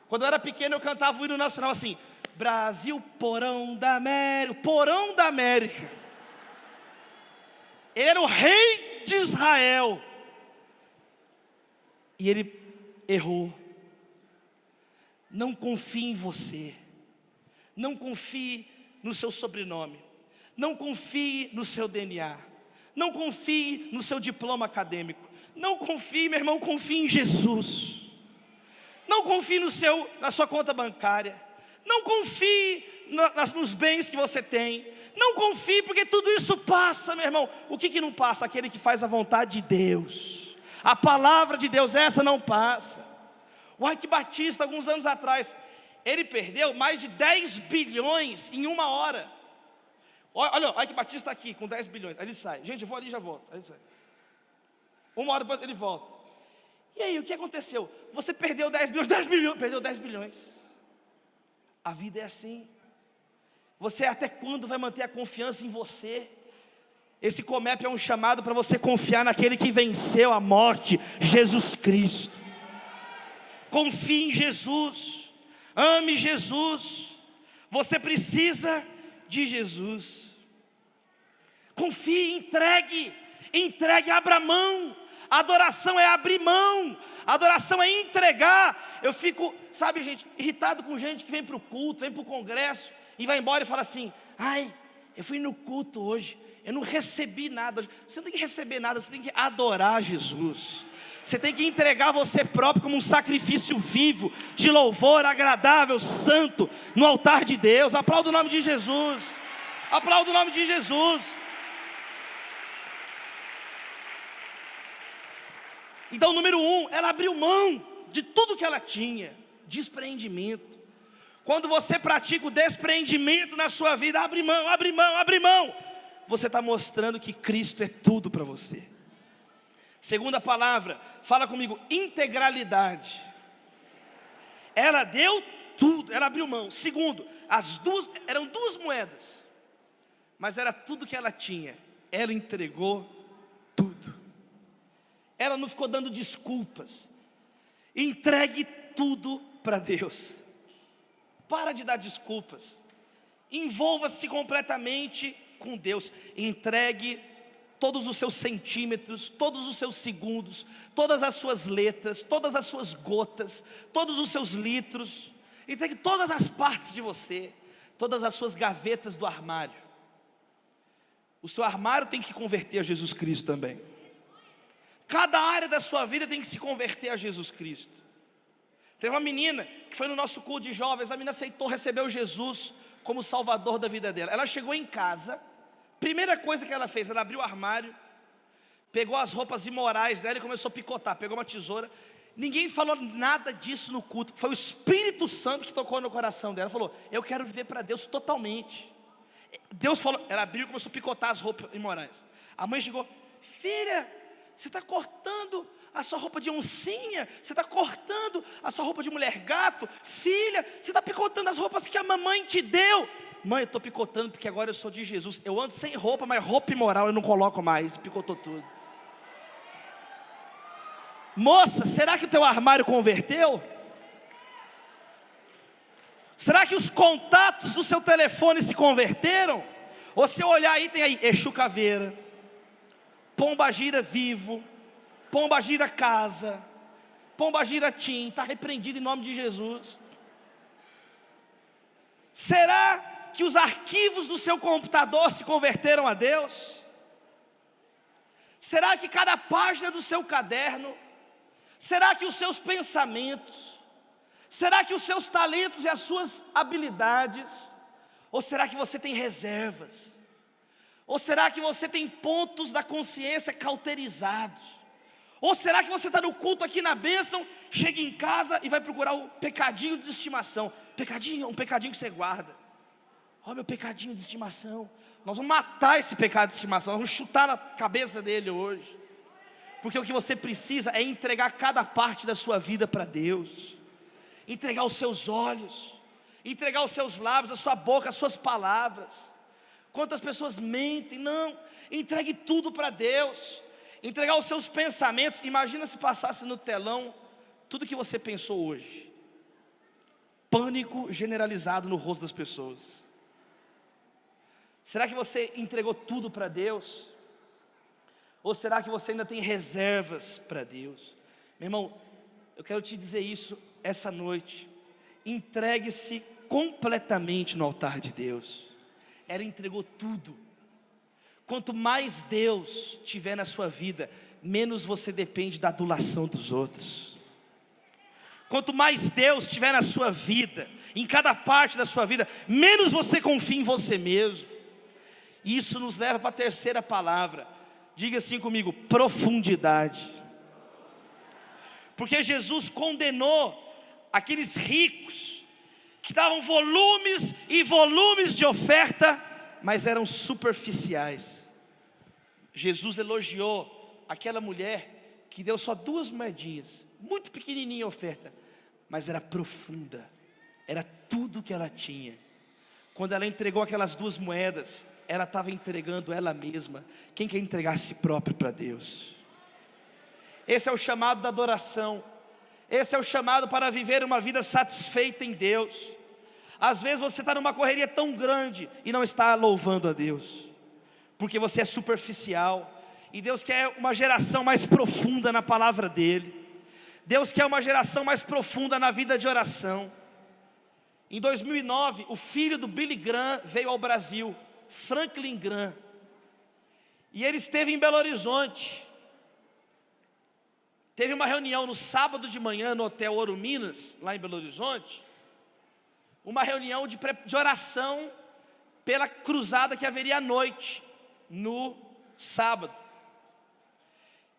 Quando eu era pequeno eu cantava o hino nacional assim: Brasil, porão da América. Porão da América. Ele era o rei de Israel. E ele errou. Não confie em você. Não confie no seu sobrenome. Não confie no seu DNA. Não confie no seu diploma acadêmico. Não confie, meu irmão, confie em Jesus. Não confie na sua conta bancária. Não confie nos bens que você tem. Não confie, porque tudo isso passa, meu irmão. O que não passa? Aquele que faz a vontade de Deus. A palavra de Deus, essa não passa. O Ike Batista, alguns anos atrás, ele perdeu mais de 10 bilhões em uma hora. Olha, o Ike Batista está aqui com 10 bilhões. Aí ele sai. Gente, eu vou ali e já volto. Aí ele sai. Uma hora depois ele volta. E aí, o que aconteceu? Você perdeu 10 bilhões, perdeu 10 bilhões. A vida é assim. Você até quando vai manter a confiança em você? Esse Comep é um chamado para você confiar naquele que venceu a morte, Jesus Cristo. Confie em Jesus. Ame Jesus. Você precisa de Jesus. Confie, entregue, abra mão. A adoração é abrir mão. A adoração é entregar. Eu fico, sabe, gente, irritado com gente que vem para o culto, vem para o congresso e vai embora e fala assim: ai, eu fui no culto hoje, eu não recebi nada. Você não tem que receber nada, você tem que adorar Jesus. Você tem que entregar você próprio como um sacrifício vivo, de louvor, agradável, santo, no altar de Deus. Aplauda o nome de Jesus. Aplauda o nome de Jesus. Então, número 1, ela abriu mão de tudo que ela tinha. Despreendimento. Quando você pratica o despreendimento na sua vida, abre mão. Você está mostrando que Cristo é tudo para você. Segunda palavra, fala comigo, integralidade. Ela deu tudo, ela abriu mão. Segundo, eram 2 moedas, mas era tudo que ela tinha. Ela entregou tudo. Ela não ficou dando desculpas. Entregue tudo para Deus. Para de dar desculpas. Envolva-se completamente com Deus. Entregue todos os seus centímetros, todos os seus segundos, todas as suas letras, todas as suas gotas, todos os seus litros. Entregue todas as partes de você, todas as suas gavetas do armário. O seu armário tem que converter a Jesus Cristo também. Cada área da sua vida tem que se converter a Jesus Cristo. Teve uma menina que foi no nosso culto de jovens. A menina aceitou, recebeu Jesus como salvador da vida dela. Ela chegou em casa, primeira coisa que ela fez, ela abriu o armário, pegou as roupas imorais dela e começou a picotar. Pegou uma tesoura. Ninguém falou nada disso no culto. Foi o Espírito Santo que tocou no coração dela. Ela falou: eu quero viver para Deus totalmente. Deus falou, ela abriu e começou a picotar as roupas imorais. A mãe chegou: filha, você está cortando a sua roupa de oncinha? Você está cortando a sua roupa de mulher gato? Filha, você está picotando as roupas que a mamãe te deu. Mãe, eu estou picotando porque agora eu sou de Jesus. Eu ando sem roupa, mas roupa imoral eu não coloco mais. Picotou tudo. Moça, será que o teu armário converteu? Será que os contatos do seu telefone se converteram? Ou se eu olhar aí, tem aí Exu Caveira, Pombagira Vivo, Pombagira Casa, Pombagira Tim. Está repreendido em nome de Jesus. Será que os arquivos do seu computador se converteram a Deus? Será que cada página do seu caderno? Será que os seus pensamentos? Será que os seus talentos e as suas habilidades? Ou será que você tem reservas? Ou será que você tem pontos da consciência cauterizados? Ou será que você está no culto aqui na bênção, chega em casa e vai procurar o pecadinho de estimação? Pecadinho, um pecadinho que você guarda. Ó, meu pecadinho de estimação. Nós vamos matar esse pecado de estimação, nós vamos chutar na cabeça dele hoje. Porque o que você precisa é entregar cada parte da sua vida para Deus. Entregar os seus olhos, entregar os seus lábios, a sua boca, as suas palavras. Quantas pessoas mentem? Não, entregue tudo para Deus. Entregar os seus pensamentos. Imagina se passasse no telão tudo que você pensou hoje. Pânico generalizado no rosto das pessoas. Será que você entregou tudo para Deus? Ou será que você ainda tem reservas para Deus? Meu irmão, eu quero te dizer isso essa noite. Entregue-se completamente no altar de Deus. Ela entregou tudo. Quanto mais Deus tiver na sua vida, menos você depende da adulação dos outros. Quanto mais Deus tiver na sua vida, em cada parte da sua vida, menos você confia em você mesmo. Isso nos leva para a terceira palavra. Diga assim comigo: profundidade. Porque Jesus condenou aqueles ricos que davam volumes e volumes de oferta, mas eram superficiais. Jesus elogiou aquela mulher que deu só 2 moedinhas, muito pequenininha a oferta, mas era profunda, era tudo que ela tinha. Quando ela entregou aquelas 2 moedas, ela estava entregando ela mesma. Quem quer entregar a si próprio para Deus? Esse é o chamado da adoração. Esse é o chamado para viver uma vida satisfeita em Deus. Às vezes você está numa correria tão grande e não está louvando a Deus, porque você é superficial. E Deus quer uma geração mais profunda na palavra dEle. Deus quer uma geração mais profunda na vida de oração. Em 2009, o filho do Billy Graham veio ao Brasil, Franklin Graham. E ele esteve em Belo Horizonte. Teve uma reunião no sábado de manhã no Hotel Ouro Minas, lá em Belo Horizonte. Uma reunião de oração pela cruzada que haveria à noite, no sábado.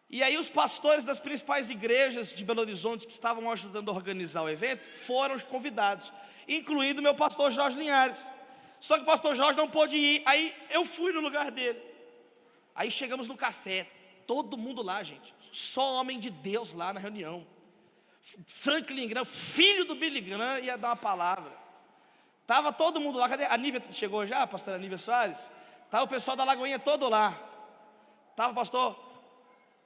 E aí os pastores das principais igrejas de Belo Horizonte que estavam ajudando a organizar o evento foram convidados, incluindo meu pastor Jorge Linhares. Só que o pastor Jorge não pôde ir, aí eu fui no lugar dele. Aí chegamos no café, todo mundo lá, gente, só homem de Deus lá na reunião. Franklin Graham, filho do Billy Graham, ia dar uma palavra. Estava todo mundo lá. Cadê? A Nívia chegou já, a pastora Nívia Soares? Estava o pessoal da Lagoinha todo lá. Estava o pastor,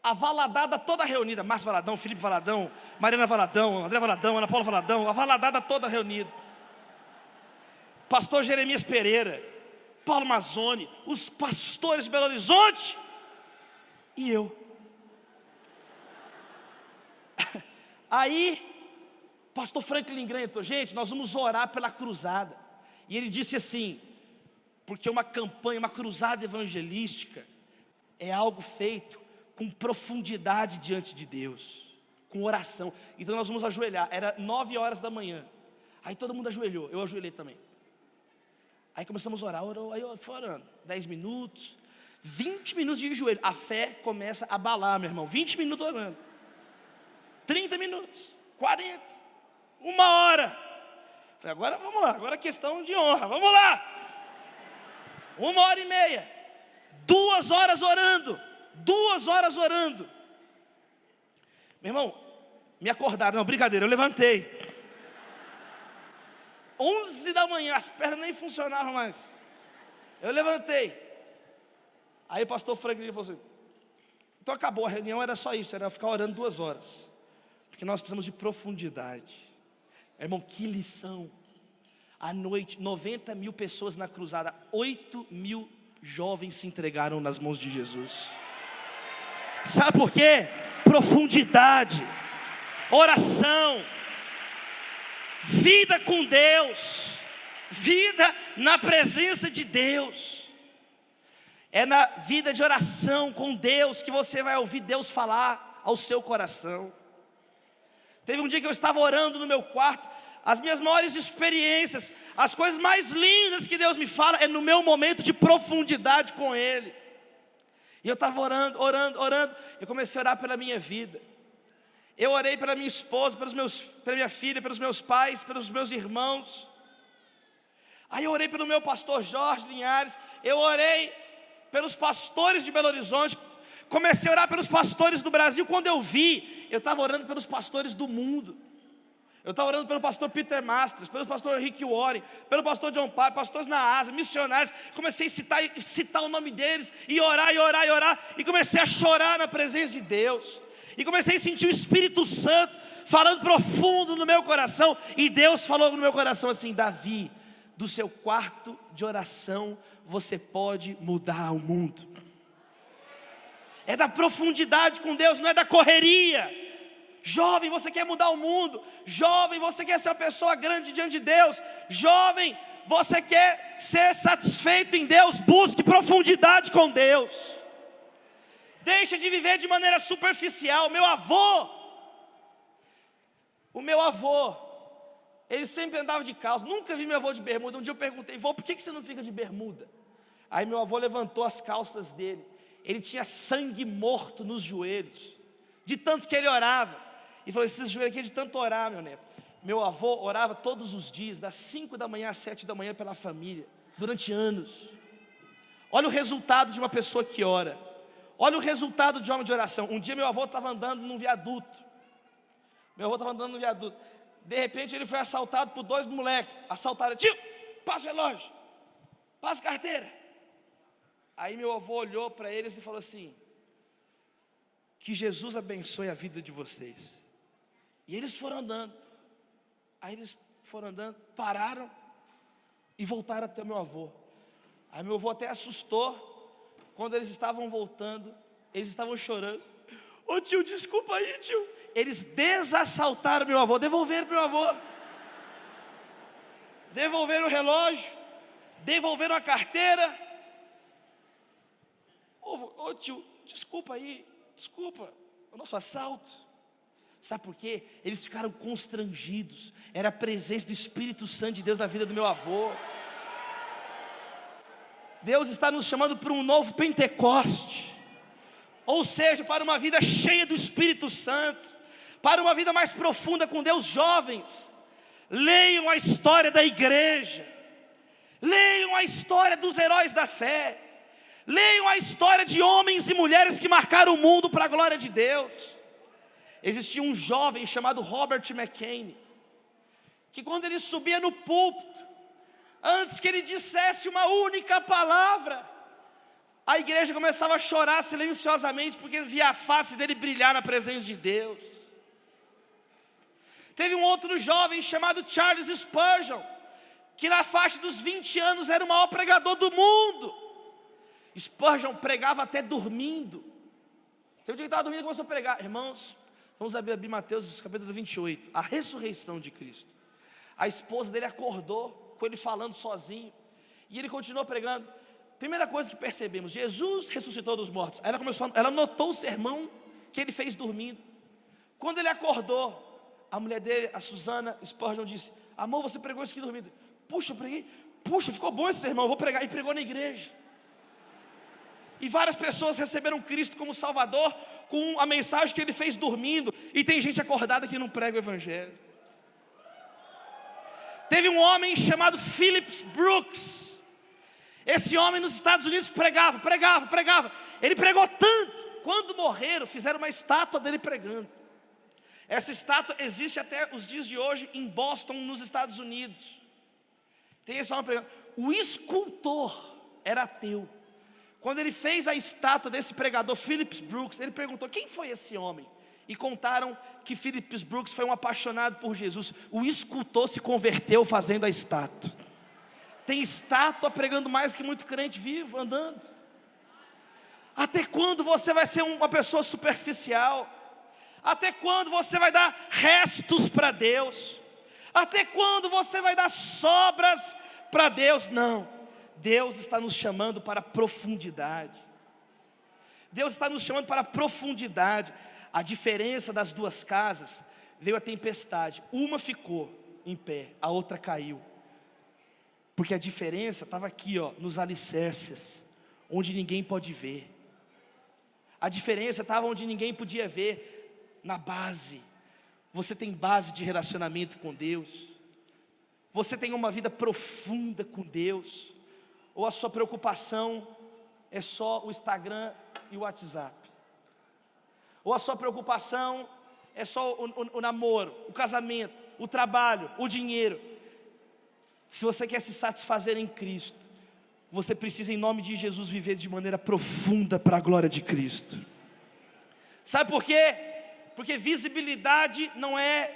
a Valadada toda reunida. Márcio Valadão, Felipe Valadão, Mariana Valadão, André Valadão, Ana Paula Valadão. A Valadada toda reunida. Pastor Jeremias Pereira, Paulo Mazzoni, os pastores de Belo Horizonte. E eu. Aí pastor Franklin Graham entrou: gente, nós vamos orar pela cruzada. E ele disse assim, porque uma campanha, uma cruzada evangelística é algo feito com profundidade diante de Deus, com oração. Então nós vamos ajoelhar. Era 9 horas da manhã. Aí todo mundo ajoelhou, eu ajoelhei também. Aí começamos a orar, aí eu fui orando 10 minutos, 20 minutos de joelho. A fé começa a abalar, meu irmão. 20 minutos orando, 30 minutos, 40, 1 hora. Falei, agora vamos lá, agora é questão de honra, vamos lá. 1h30, 2 horas orando, 2 horas orando. Meu irmão, me acordaram, não, brincadeira, eu levantei 11 da manhã, as pernas nem funcionavam mais. Eu levantei. Aí o pastor Franklin falou assim: então acabou a reunião, era só isso, era ficar orando 2 horas, porque nós precisamos de profundidade. Irmão, que lição. À noite, 90 mil pessoas na cruzada, 8 mil jovens se entregaram nas mãos de Jesus. Sabe por quê? Profundidade, oração, vida com Deus, vida na presença de Deus. É na vida de oração com Deus que você vai ouvir Deus falar ao seu coração. Teve um dia que eu estava orando no meu quarto. As minhas maiores experiências, as coisas mais lindas que Deus me fala é no meu momento de profundidade com Ele. E eu estava orando, orando, orando. Eu comecei a orar pela minha vida. Eu orei pela minha esposa, pela minha filha, pelos meus pais, pelos meus irmãos. Aí eu orei pelo meu pastor Jorge Linhares. Eu orei pelos pastores de Belo Horizonte. Comecei a orar pelos pastores do Brasil. Quando eu vi, eu estava orando pelos pastores do mundo. Eu estava orando pelo pastor Peter Masters, pelo pastor Rick Warren, pelo pastor John Piper, pastores na Ásia, missionários. Comecei a citar o nome deles, e orar, e orar, e orar. E comecei a chorar na presença de Deus. E comecei a sentir o Espírito Santo falando profundo no meu coração. E Deus falou no meu coração assim: Davi, do seu quarto de oração você pode mudar o mundo. É da profundidade com Deus, não é da correria. Jovem, você quer mudar o mundo. Jovem, você quer ser uma pessoa grande diante de Deus. Jovem, você quer ser satisfeito em Deus. Busque profundidade com Deus. Deixa de viver de maneira superficial. O meu avô, ele sempre andava de calça. Nunca vi meu avô de bermuda. Um dia eu perguntei: vô, por que você não fica de bermuda? Aí meu avô levantou as calças dele. Ele tinha sangue morto nos joelhos, de tanto que ele orava. E falou: esses joelhos aqui é de tanto orar, meu neto. Meu avô orava todos os dias, das 5 da manhã às 7 da manhã pela família, durante anos. Olha o resultado de uma pessoa que ora. Olha o resultado de homem de oração. Um dia meu avô estava andando num viaduto. De repente ele foi assaltado por 2 moleques. Assaltaram: tio, passa o relógio, passa a carteira. Aí meu avô olhou para eles e falou assim: que Jesus abençoe a vida de vocês. E eles foram andando. Aí eles foram andando, pararam e voltaram até o meu avô. Aí meu avô até assustou. Quando eles estavam voltando, eles estavam chorando: ô tio, desculpa aí, tio. Eles desassaltaram meu avô, devolveram meu avô, devolveram o relógio, devolveram a carteira. Ô tio, desculpa aí, desculpa o nosso assalto. Sabe por quê? Eles ficaram constrangidos. Era a presença do Espírito Santo de Deus na vida do meu avô. Deus está nos chamando para um novo Pentecoste, ou seja, para uma vida cheia do Espírito Santo, para uma vida mais profunda com Deus. Jovens, leiam a história da igreja, leiam a história dos heróis da fé, leiam a história de homens e mulheres que marcaram o mundo para a glória de Deus. Existia um jovem chamado Robert McKinney, que quando ele subia no púlpito, antes que ele dissesse uma única palavra, a igreja começava a chorar silenciosamente, porque via a face dele brilhar na presença de Deus. Teve um outro jovem chamado Charles Spurgeon, que na faixa dos 20 anos era o maior pregador do mundo. Spurgeon pregava até dormindo. Teve um dia que estava dormindo e começou a pregar. Irmãos, vamos abrir Mateus capítulo 28, a ressurreição de Cristo. A esposa dele acordou com ele falando sozinho, e ele continuou pregando. Primeira coisa que percebemos: Jesus ressuscitou dos mortos. Aí ela notou o sermão que ele fez dormindo. Quando ele acordou, a mulher dele, a Susana Spurgeon, disse: amor, você pregou isso aqui dormindo. Puxa, eu preguei. Puxa, ficou bom esse sermão, eu vou pregar. E pregou na igreja. E várias pessoas receberam Cristo como Salvador com a mensagem que ele fez dormindo. E tem gente acordada que não prega o Evangelho. Teve um homem chamado Phillips Brooks. Esse homem nos Estados Unidos pregava. Ele pregou tanto, quando morreram, fizeram uma estátua dele pregando. Essa estátua existe até os dias de hoje em Boston, nos Estados Unidos. Tem esse homem pregando. O escultor era ateu. Quando ele fez a estátua desse pregador, Phillips Brooks, ele perguntou: quem foi esse homem? E contaram que Phillips Brooks foi um apaixonado por Jesus. O escultor se converteu fazendo a estátua. Tem estátua pregando mais que muito crente vivo, andando. Até quando você vai ser uma pessoa superficial? Até quando você vai dar restos para Deus? Até quando você vai dar sobras para Deus? Não. Deus está nos chamando para profundidade. Deus está nos chamando para profundidade. A diferença das 2 casas, veio a tempestade. Uma ficou em pé, a outra caiu. Porque a diferença estava aqui, ó, nos alicerces, onde ninguém pode ver. A diferença estava onde ninguém podia ver, na base. Você tem base de relacionamento com Deus? Você tem uma vida profunda com Deus? Ou a sua preocupação é só o Instagram e o WhatsApp? Ou a sua preocupação é só o namoro, o casamento, o trabalho, o dinheiro? Se você quer se satisfazer em Cristo, você precisa, em nome de Jesus, viver de maneira profunda para a glória de Cristo. Sabe por quê? Porque visibilidade não é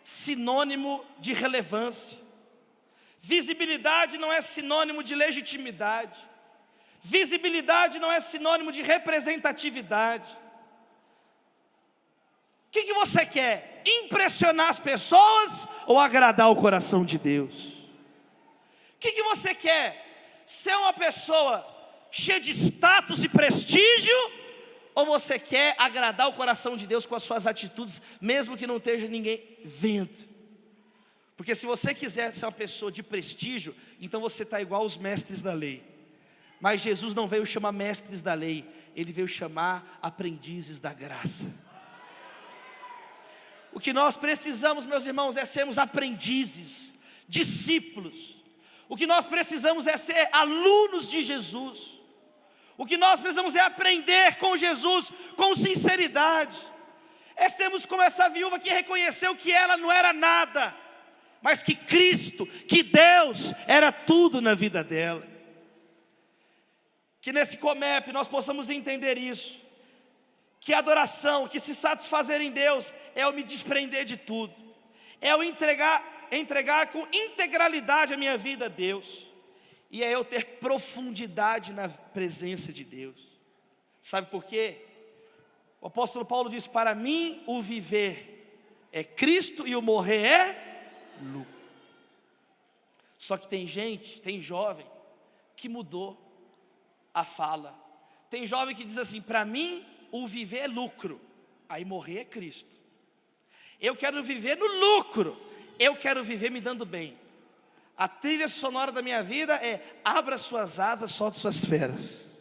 sinônimo de relevância. Visibilidade não é sinônimo de legitimidade. Visibilidade não é sinônimo de representatividade. O que você quer? Impressionar as pessoas ou agradar o coração de Deus? O que você quer? Ser uma pessoa cheia de status e prestígio? Ou você quer agradar o coração de Deus com as suas atitudes, mesmo que não esteja ninguém vendo? Porque se você quiser ser uma pessoa de prestígio, então você está igual aos mestres da lei. Mas Jesus não veio chamar mestres da lei, Ele veio chamar aprendizes da graça. O que nós precisamos, meus irmãos, é sermos aprendizes, discípulos. O que nós precisamos é ser alunos de Jesus. O que nós precisamos é aprender com Jesus com sinceridade. É sermos como essa viúva que reconheceu que ela não era nada, mas que Cristo, que Deus era tudo na vida dela. Que nesse Comep nós possamos entender isso, que a adoração, que se satisfazer em Deus é eu me desprender de tudo, é eu entregar com integralidade a minha vida a Deus, e é eu ter profundidade na presença de Deus. Sabe por quê? O apóstolo Paulo diz: para mim o viver é Cristo e o morrer é lucro. Só que tem gente, tem jovem que mudou a fala. Tem jovem que diz assim: para mim o viver é lucro, aí morrer é Cristo. Eu quero viver no lucro, eu quero viver me dando bem. A trilha sonora da minha vida é: abra suas asas, solte suas feras.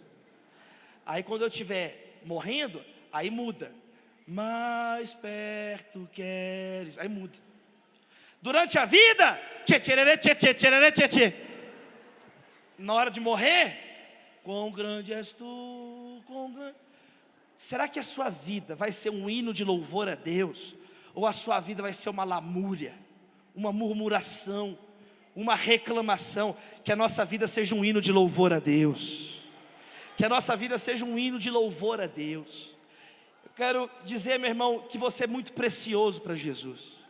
Aí quando eu estiver morrendo, aí muda. Mais perto queres, aí muda. Durante a vida, tchê, tchê, tchê, tchê, tchê, tchê. Na hora de morrer, quão grande és tu, quão grande. Será que a sua vida vai ser um hino de louvor a Deus? Ou a sua vida vai ser uma lamúria, uma murmuração, uma reclamação? Que a nossa vida seja um hino de louvor a Deus. Que a nossa vida seja um hino de louvor a Deus. Eu quero dizer, meu irmão, que você é muito precioso para Jesus.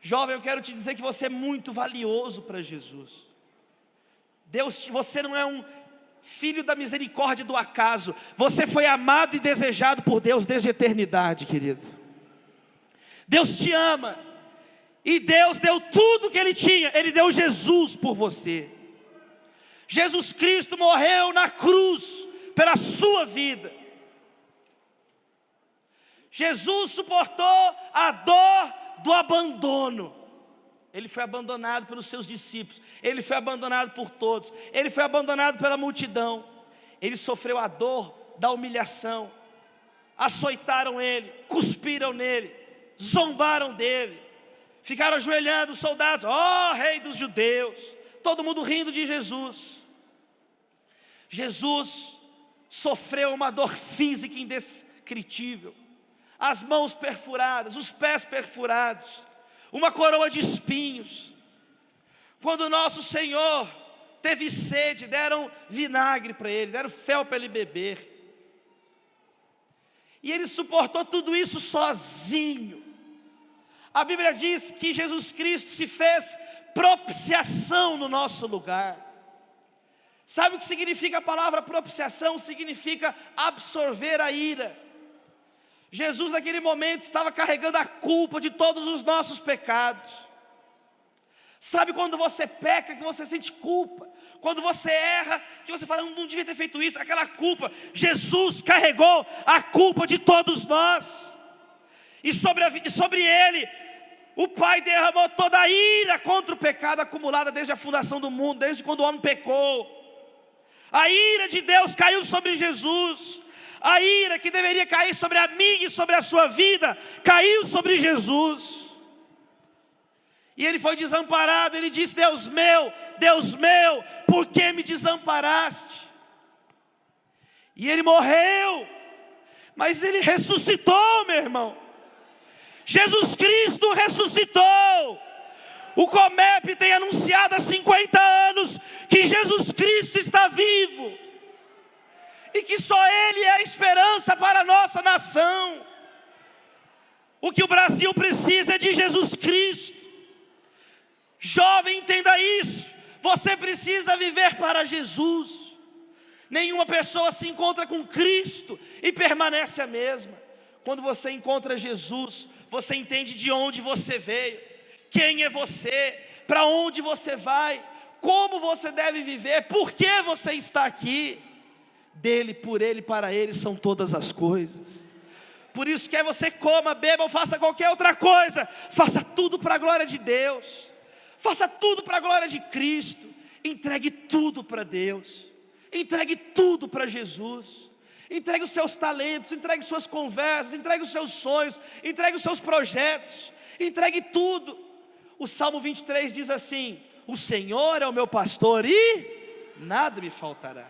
Jovem, eu quero te dizer que você é muito valioso para Jesus. Você não é um filho da misericórdia do acaso. Você foi amado e desejado por Deus desde a eternidade, querido. Deus te ama. E Deus deu tudo que Ele tinha. Ele deu Jesus por você. Jesus Cristo morreu na cruz pela sua vida. Jesus suportou a dor do abandono. Ele foi abandonado pelos seus discípulos. Ele foi abandonado por todos. Ele foi abandonado pela multidão. Ele sofreu a dor da humilhação. Açoitaram Ele, cuspiram nele, zombaram dele, ficaram ajoelhando os soldados: ó rei dos judeus. Todo mundo rindo de Jesus. Jesus sofreu uma dor física indescritível. As mãos perfuradas, os pés perfurados, uma coroa de espinhos. Quando nosso Senhor teve sede, deram vinagre para Ele, deram fel para Ele beber. E Ele suportou tudo isso sozinho. A Bíblia diz que Jesus Cristo se fez propiciação no nosso lugar. Sabe o que significa a palavra propiciação? Significa absorver a ira. Jesus naquele momento estava carregando a culpa de todos os nossos pecados. Sabe quando você peca, que você sente culpa? Quando você erra, que você fala: não devia ter feito isso, aquela culpa. Jesus carregou a culpa de todos nós. E sobre Ele, o Pai derramou toda a ira contra o pecado acumulada desde a fundação do mundo, desde quando o homem pecou. A ira de Deus caiu sobre Jesus. A ira que deveria cair sobre a mim e sobre a sua vida, caiu sobre Jesus. E ele foi desamparado. Ele disse: Deus meu, por que me desamparaste? E ele morreu, mas ele ressuscitou, meu irmão. Jesus Cristo ressuscitou. O Comep tem anunciado há 50 anos que Jesus Cristo está vivo, e que só Ele é a esperança para a nossa nação. O que o Brasil precisa é de Jesus Cristo. Jovem, entenda isso. Você precisa viver para Jesus. Nenhuma pessoa se encontra com Cristo e permanece a mesma. Quando você encontra Jesus, você entende de onde você veio, quem é você, para onde você vai, como você deve viver, por que você está aqui. Dele, por Ele, para Ele são todas as coisas. Por isso, quer você coma, beba ou faça qualquer outra coisa, faça tudo para a glória de Deus. Faça tudo para a glória de Cristo. Entregue tudo para Deus. Entregue tudo para Jesus. Entregue os seus talentos, entregue suas conversas, entregue os seus sonhos, entregue os seus projetos, entregue tudo. O Salmo 23 diz assim: o Senhor é o meu pastor e nada me faltará.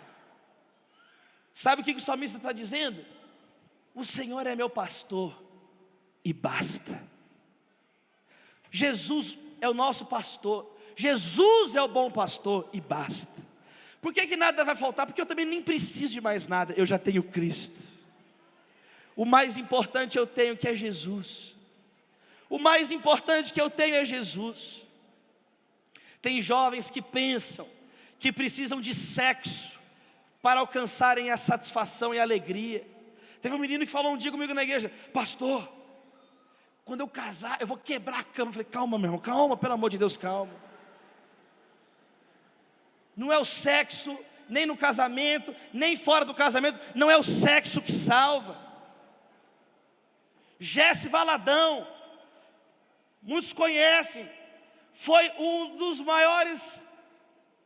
Sabe o que o salmista está dizendo? O Senhor é meu pastor e basta. Jesus é o nosso pastor, Jesus é o bom pastor e basta. Por que nada vai faltar? Porque eu também nem preciso de mais nada, eu já tenho Cristo. O mais importante eu tenho, que é Jesus. O mais importante que eu tenho é Jesus. Tem jovens que pensam que precisam de sexo para alcançarem a satisfação e a alegria. Teve um menino que falou um dia comigo na igreja: pastor, quando eu casar eu vou quebrar a cama. Eu falei: calma, meu irmão, calma, pelo amor de Deus, calma. Não é o sexo, nem no casamento, nem fora do casamento. Não é o sexo que salva. Jesse Valadão, muitos conhecem, foi um dos maiores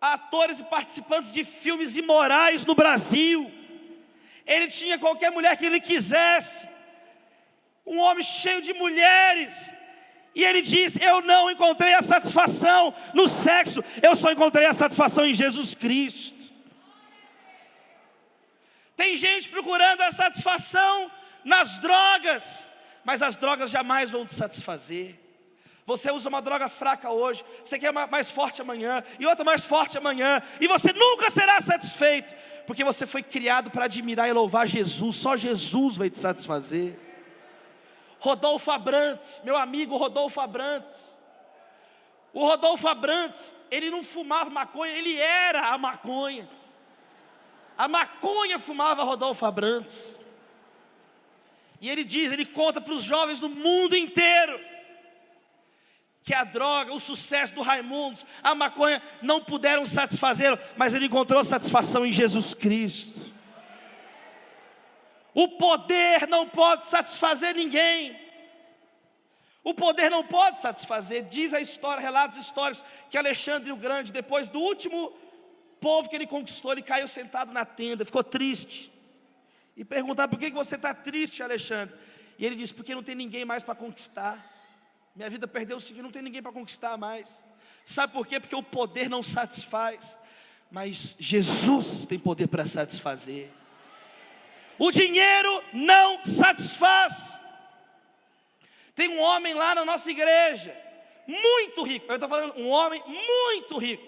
atores e participantes de filmes imorais no Brasil. Ele tinha qualquer mulher que ele quisesse, um homem cheio de mulheres, e ele disse: eu não encontrei a satisfação no sexo, eu só encontrei a satisfação em Jesus Cristo. Tem gente procurando a satisfação nas drogas, mas as drogas jamais vão te satisfazer. Você usa uma droga fraca hoje, você quer uma mais forte amanhã, e outra mais forte amanhã, e você nunca será satisfeito, porque você foi criado para admirar e louvar Jesus. Só Jesus vai te satisfazer. Rodolfo Abrantes, meu amigo Rodolfo Abrantes. O Rodolfo Abrantes, ele não fumava maconha, ele era a maconha. A maconha fumava Rodolfo Abrantes. E ele diz, ele conta para os jovens do mundo inteiro que a droga, o sucesso do Raimundos, a maconha não puderam satisfazê-lo, mas ele encontrou satisfação em Jesus Cristo. O poder não pode satisfazer ninguém. O poder não pode satisfazer. Diz a história, relatos históricos, que Alexandre o Grande, depois do último povo que ele conquistou, ele caiu sentado na tenda, ficou triste. E perguntaram: por que você está triste, Alexandre? E ele disse: porque não tem ninguém mais para conquistar. Minha vida perdeu o seguinte, não tem ninguém para conquistar mais. Sabe por quê? Porque o poder não satisfaz, mas Jesus tem poder para satisfazer. O dinheiro não satisfaz. Tem um homem lá na nossa igreja, muito rico. Eu estou falando um homem muito rico.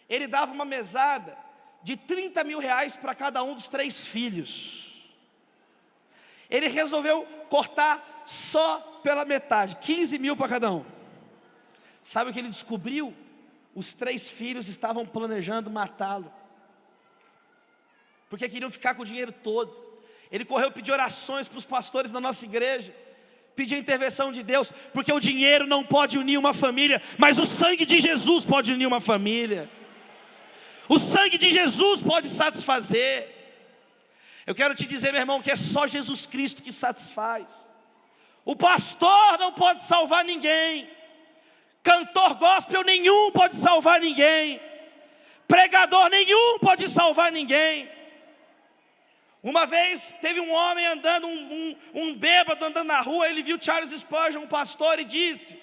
Ele dava uma mesada de 30 mil reais para cada um dos 3 filhos. Ele resolveu cortar só pela metade, 15 mil para cada um. Sabe o que ele descobriu? Os 3 filhos estavam planejando matá-lo, porque queriam ficar com o dinheiro todo. Ele correu pedir orações para os pastores da nossa igreja, pedir a intervenção de Deus, porque o dinheiro não pode unir uma família, mas o sangue de Jesus pode unir uma família. O sangue de Jesus pode satisfazer. Eu quero te dizer, meu irmão, que é só Jesus Cristo que satisfaz. O pastor não pode salvar ninguém, cantor gospel nenhum pode salvar ninguém, pregador nenhum pode salvar ninguém. Uma vez teve um homem andando, um bêbado andando na rua, ele viu Charles Spurgeon, um pastor, e disse: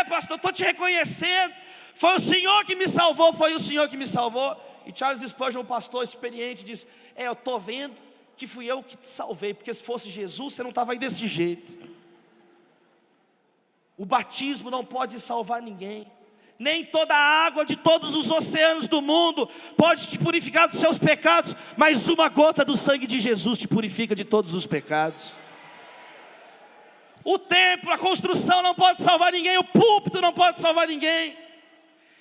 pastor, estou te reconhecendo, foi o Senhor que me salvou, foi o Senhor que me salvou. E Charles Spurgeon, um pastor experiente, disse: eu estou vendo que fui eu que te salvei, porque se fosse Jesus, você não estava aí desse jeito. O batismo não pode salvar ninguém. Nem toda a água de todos os oceanos do mundo pode te purificar dos seus pecados, mas uma gota do sangue de Jesus te purifica de todos os pecados. O templo, a construção não pode salvar ninguém, o púlpito não pode salvar ninguém.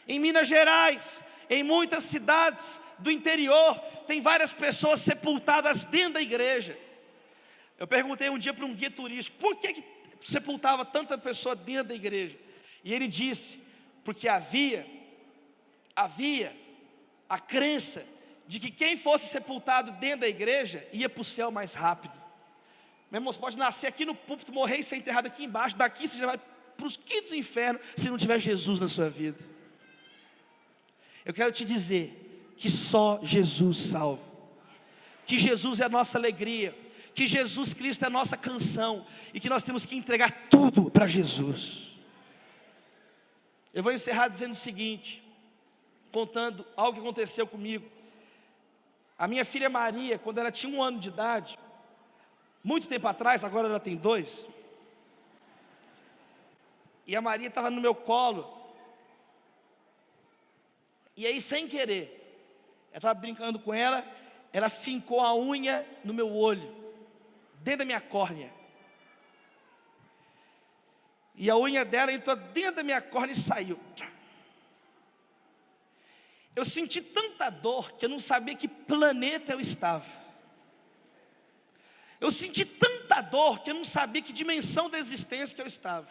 Em Minas Gerais, em muitas cidades do interior, tem várias pessoas sepultadas dentro da igreja. Eu perguntei um dia para um guia turístico: por que sepultava tanta pessoa dentro da igreja? E ele disse: porque havia a crença de que quem fosse sepultado dentro da igreja ia para o céu mais rápido. Meu irmão, você pode nascer aqui no púlpito, morrer e ser enterrado aqui embaixo, daqui você já vai para os quintos infernos, se não tiver Jesus na sua vida. Eu quero te dizer que só Jesus salva, que Jesus é a nossa alegria, que Jesus Cristo é a nossa canção, e que nós temos que entregar tudo para Jesus. Eu vou encerrar dizendo o seguinte, contando algo que aconteceu comigo. A minha filha Maria, quando ela tinha 1 ano de idade, muito tempo atrás, agora ela tem 2, e a Maria estava no meu colo, e aí sem querer, eu estava brincando com ela, ela fincou a unha no meu olho, dentro da minha córnea. E a unha dela entrou dentro da minha córnea e saiu. Eu senti tanta dor que eu não sabia que planeta eu estava. Eu senti tanta dor que eu não sabia que dimensão da existência que eu estava.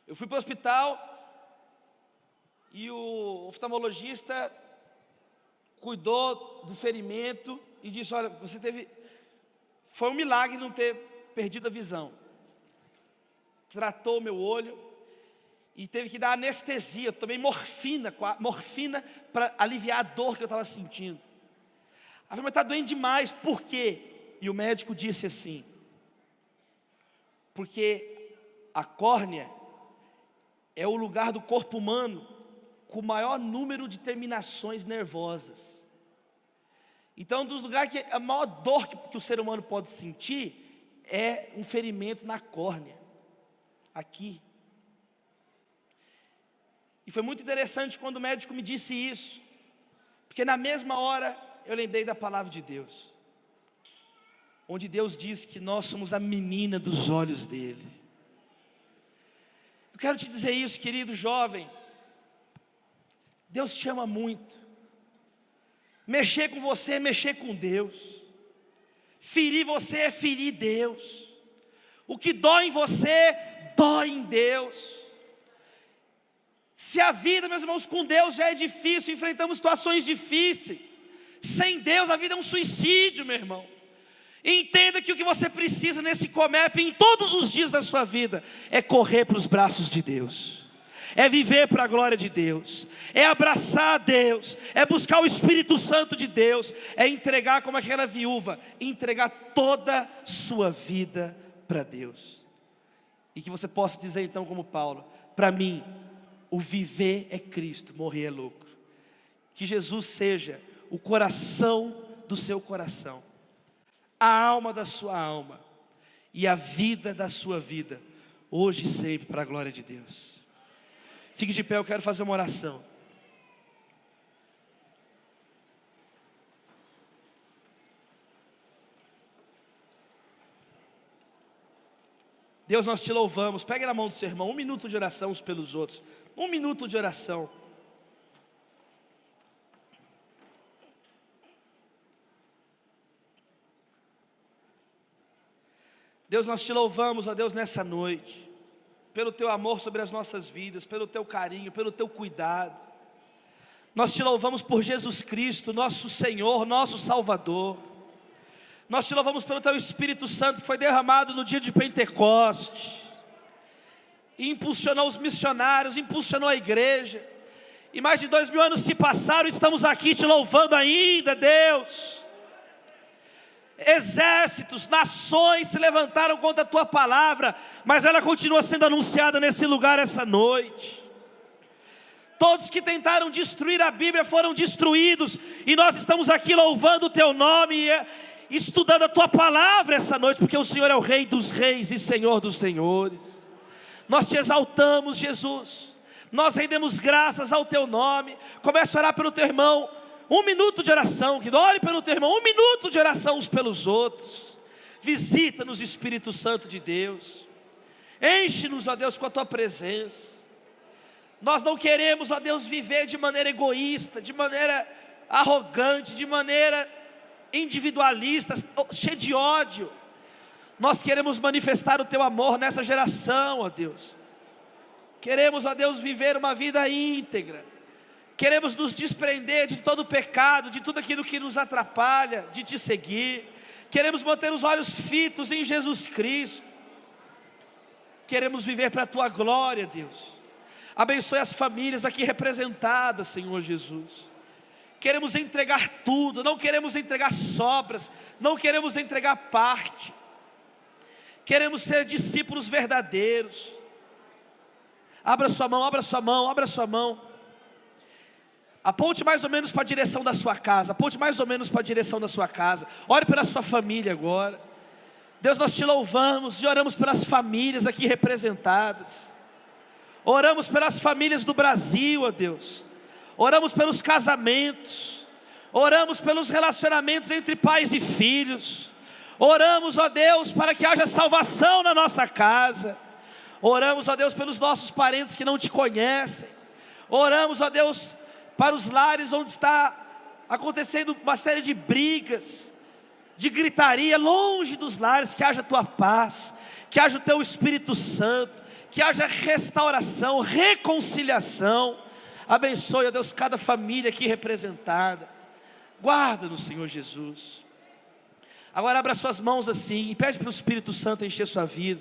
Eu fui para o hospital e o oftalmologista cuidou do ferimento e disse: olha, foi um milagre não ter perdido a visão. Tratou o meu olho e teve que dar anestesia. Eu tomei morfina para aliviar a dor que eu estava sentindo. Ela falou: mas está doendo demais, por quê? E o médico disse assim: porque a córnea é o lugar do corpo humano com o maior número de terminações nervosas. Então, um dos lugares que a maior dor que o ser humano pode sentir é um ferimento na córnea, aqui. E foi muito interessante quando o médico me disse isso, porque na mesma hora eu lembrei da palavra de Deus, onde Deus diz que nós somos a menina dos olhos dele. Eu quero te dizer isso, querido jovem, Deus te ama muito. Mexer com você é mexer com Deus. Ferir você é ferir Deus. O que dói em você, dói em Deus. Se a vida, meus irmãos, com Deus já é difícil, enfrentamos situações difíceis. Sem Deus a vida é um suicídio, meu irmão. E entenda que o que você precisa nesse Comep, em todos os dias da sua vida, é correr para os braços de Deus. É viver para a glória de Deus, é abraçar a Deus, é buscar o Espírito Santo de Deus, é entregar como aquela viúva, entregar toda a sua vida para Deus. E que você possa dizer então como Paulo: para mim, o viver é Cristo, morrer é lucro. Que Jesus seja o coração do seu coração, a alma da sua alma e a vida da sua vida, hoje e sempre, para a glória de Deus. Fique de pé, eu quero fazer uma oração. Deus, nós te louvamos. Pegue na mão do seu irmão, 1 minuto de oração uns pelos outros. 1 minuto de oração. Deus, nós te louvamos, ó Deus, nessa noite, pelo teu amor sobre as nossas vidas, pelo teu carinho, pelo teu cuidado. Nós te louvamos por Jesus Cristo, nosso Senhor, nosso Salvador. Nós te louvamos pelo teu Espírito Santo que foi derramado no dia de Pentecostes, e impulsionou os missionários, impulsionou a igreja, E mais de 2000 anos se passaram, estamos aqui te louvando ainda, Deus. Exércitos, nações se levantaram contra a tua palavra, mas ela continua sendo anunciada nesse lugar essa noite. Todos que tentaram destruir a Bíblia foram destruídos, e nós estamos aqui louvando o teu nome e estudando a tua palavra essa noite, porque o Senhor é o Rei dos reis e Senhor dos senhores. Nós te exaltamos, Jesus. Nós rendemos graças ao teu nome. Começa a orar pelo teu irmão. 1 minuto de oração, que ore pelo teu irmão. 1 minuto de oração uns pelos outros. Visita-nos, Espírito Santo de Deus. Enche-nos, ó Deus, com a tua presença. Nós não queremos, ó Deus, viver de maneira egoísta, de maneira arrogante, de maneira individualista, cheia de ódio. Nós queremos manifestar o teu amor nessa geração, ó Deus. Queremos, ó Deus, viver uma vida íntegra. Queremos nos desprender de todo o pecado, de tudo aquilo que nos atrapalha de te seguir. Queremos manter os olhos fitos em Jesus Cristo. Queremos viver para a tua glória, Deus. Abençoe as famílias aqui representadas, Senhor Jesus. Queremos entregar tudo, não queremos entregar sobras, não queremos entregar parte. Queremos ser discípulos verdadeiros. Abra sua mão, abra sua mão, abra sua mão. Aponte mais ou menos para a direção da sua casa. Aponte mais ou menos para a direção da sua casa. Ore pela sua família agora. Deus, nós te louvamos e oramos pelas famílias aqui representadas. Oramos pelas famílias do Brasil, ó Deus. Oramos pelos casamentos. Oramos pelos relacionamentos entre pais e filhos. Oramos, ó Deus, para que haja salvação na nossa casa. Oramos, ó Deus, pelos nossos parentes que não te conhecem. Oramos, ó Deus, para os lares onde está acontecendo uma série de brigas, de gritaria, longe dos lares. Que haja a tua paz, que haja o teu Espírito Santo, que haja restauração, reconciliação. Abençoe, ó Deus, cada família aqui representada. Guarda-nos, Senhor Jesus. Agora abra suas mãos assim e pede para o Espírito Santo encher sua vida.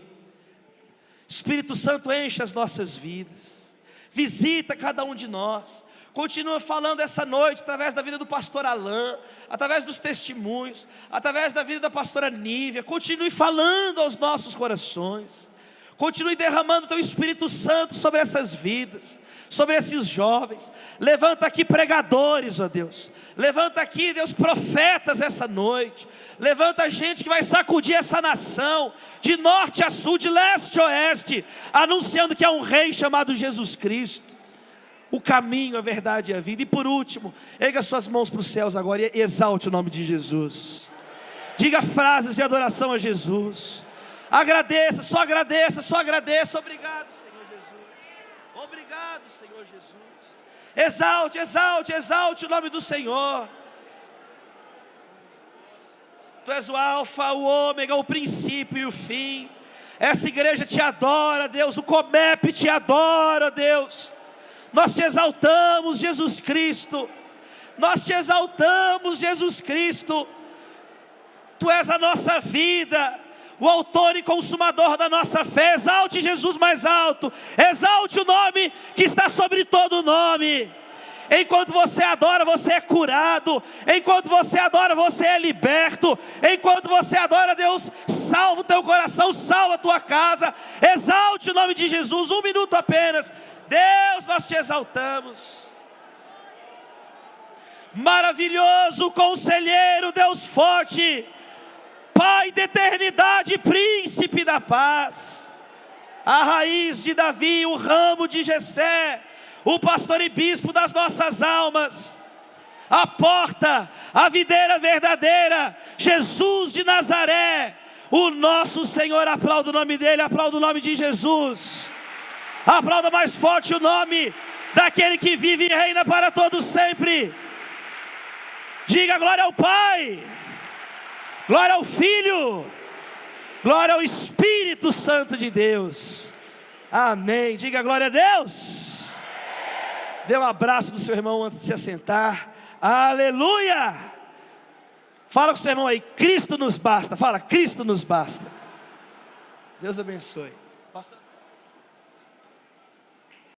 Espírito Santo, enche as nossas vidas. Visita cada um de nós. Continua falando essa noite através da vida do pastor Alain, através dos testemunhos, através da vida da pastora Nívia. Continue falando aos nossos corações. Continue derramando o teu Espírito Santo sobre essas vidas, sobre esses jovens. Levanta aqui pregadores, ó Deus. Levanta aqui, Deus, profetas essa noite. Levanta gente que vai sacudir essa nação, de norte a sul, de leste a oeste, anunciando que há um rei chamado Jesus Cristo, o caminho, a verdade e a vida. E por último, erga suas mãos para os céus agora e exalte o nome de Jesus. Diga frases de adoração a Jesus. Agradeça, só agradeça, só agradeça. Obrigado, Senhor Jesus. Obrigado, Senhor Jesus. Exalte, exalte, exalte o nome do Senhor. Tu és o alfa, o ômega, o princípio e o fim. Essa igreja te adora, Deus. O Comep te adora, Deus. Nós te exaltamos, Jesus Cristo. Nós te exaltamos, Jesus Cristo. Tu és a nossa vida, o autor e consumador da nossa fé. Exalte Jesus mais alto. Exalte o nome que está sobre todo nome. Enquanto você adora, você é curado. Enquanto você adora, você é liberto. Enquanto você adora, Deus salva o teu coração, salva a tua casa. Exalte o nome de Jesus, 1 minuto apenas. Deus, nós te exaltamos. Maravilhoso conselheiro, Deus forte, Pai da eternidade, príncipe da paz, a raiz de Davi, o ramo de Jessé, o pastor e bispo das nossas almas, a porta, a videira verdadeira, Jesus de Nazaré, o nosso Senhor. Aplauda o nome dele, aplauda o nome de Jesus. Aplauda mais forte o nome daquele que vive e reina para todos sempre. Diga glória ao Pai, glória ao Filho, glória ao Espírito Santo de Deus. Amém. Diga glória a Deus. Dê um abraço no seu irmão antes de se assentar. Aleluia. Fala com o seu irmão aí, Cristo nos basta. Fala, Cristo nos basta. Deus abençoe. Pastor.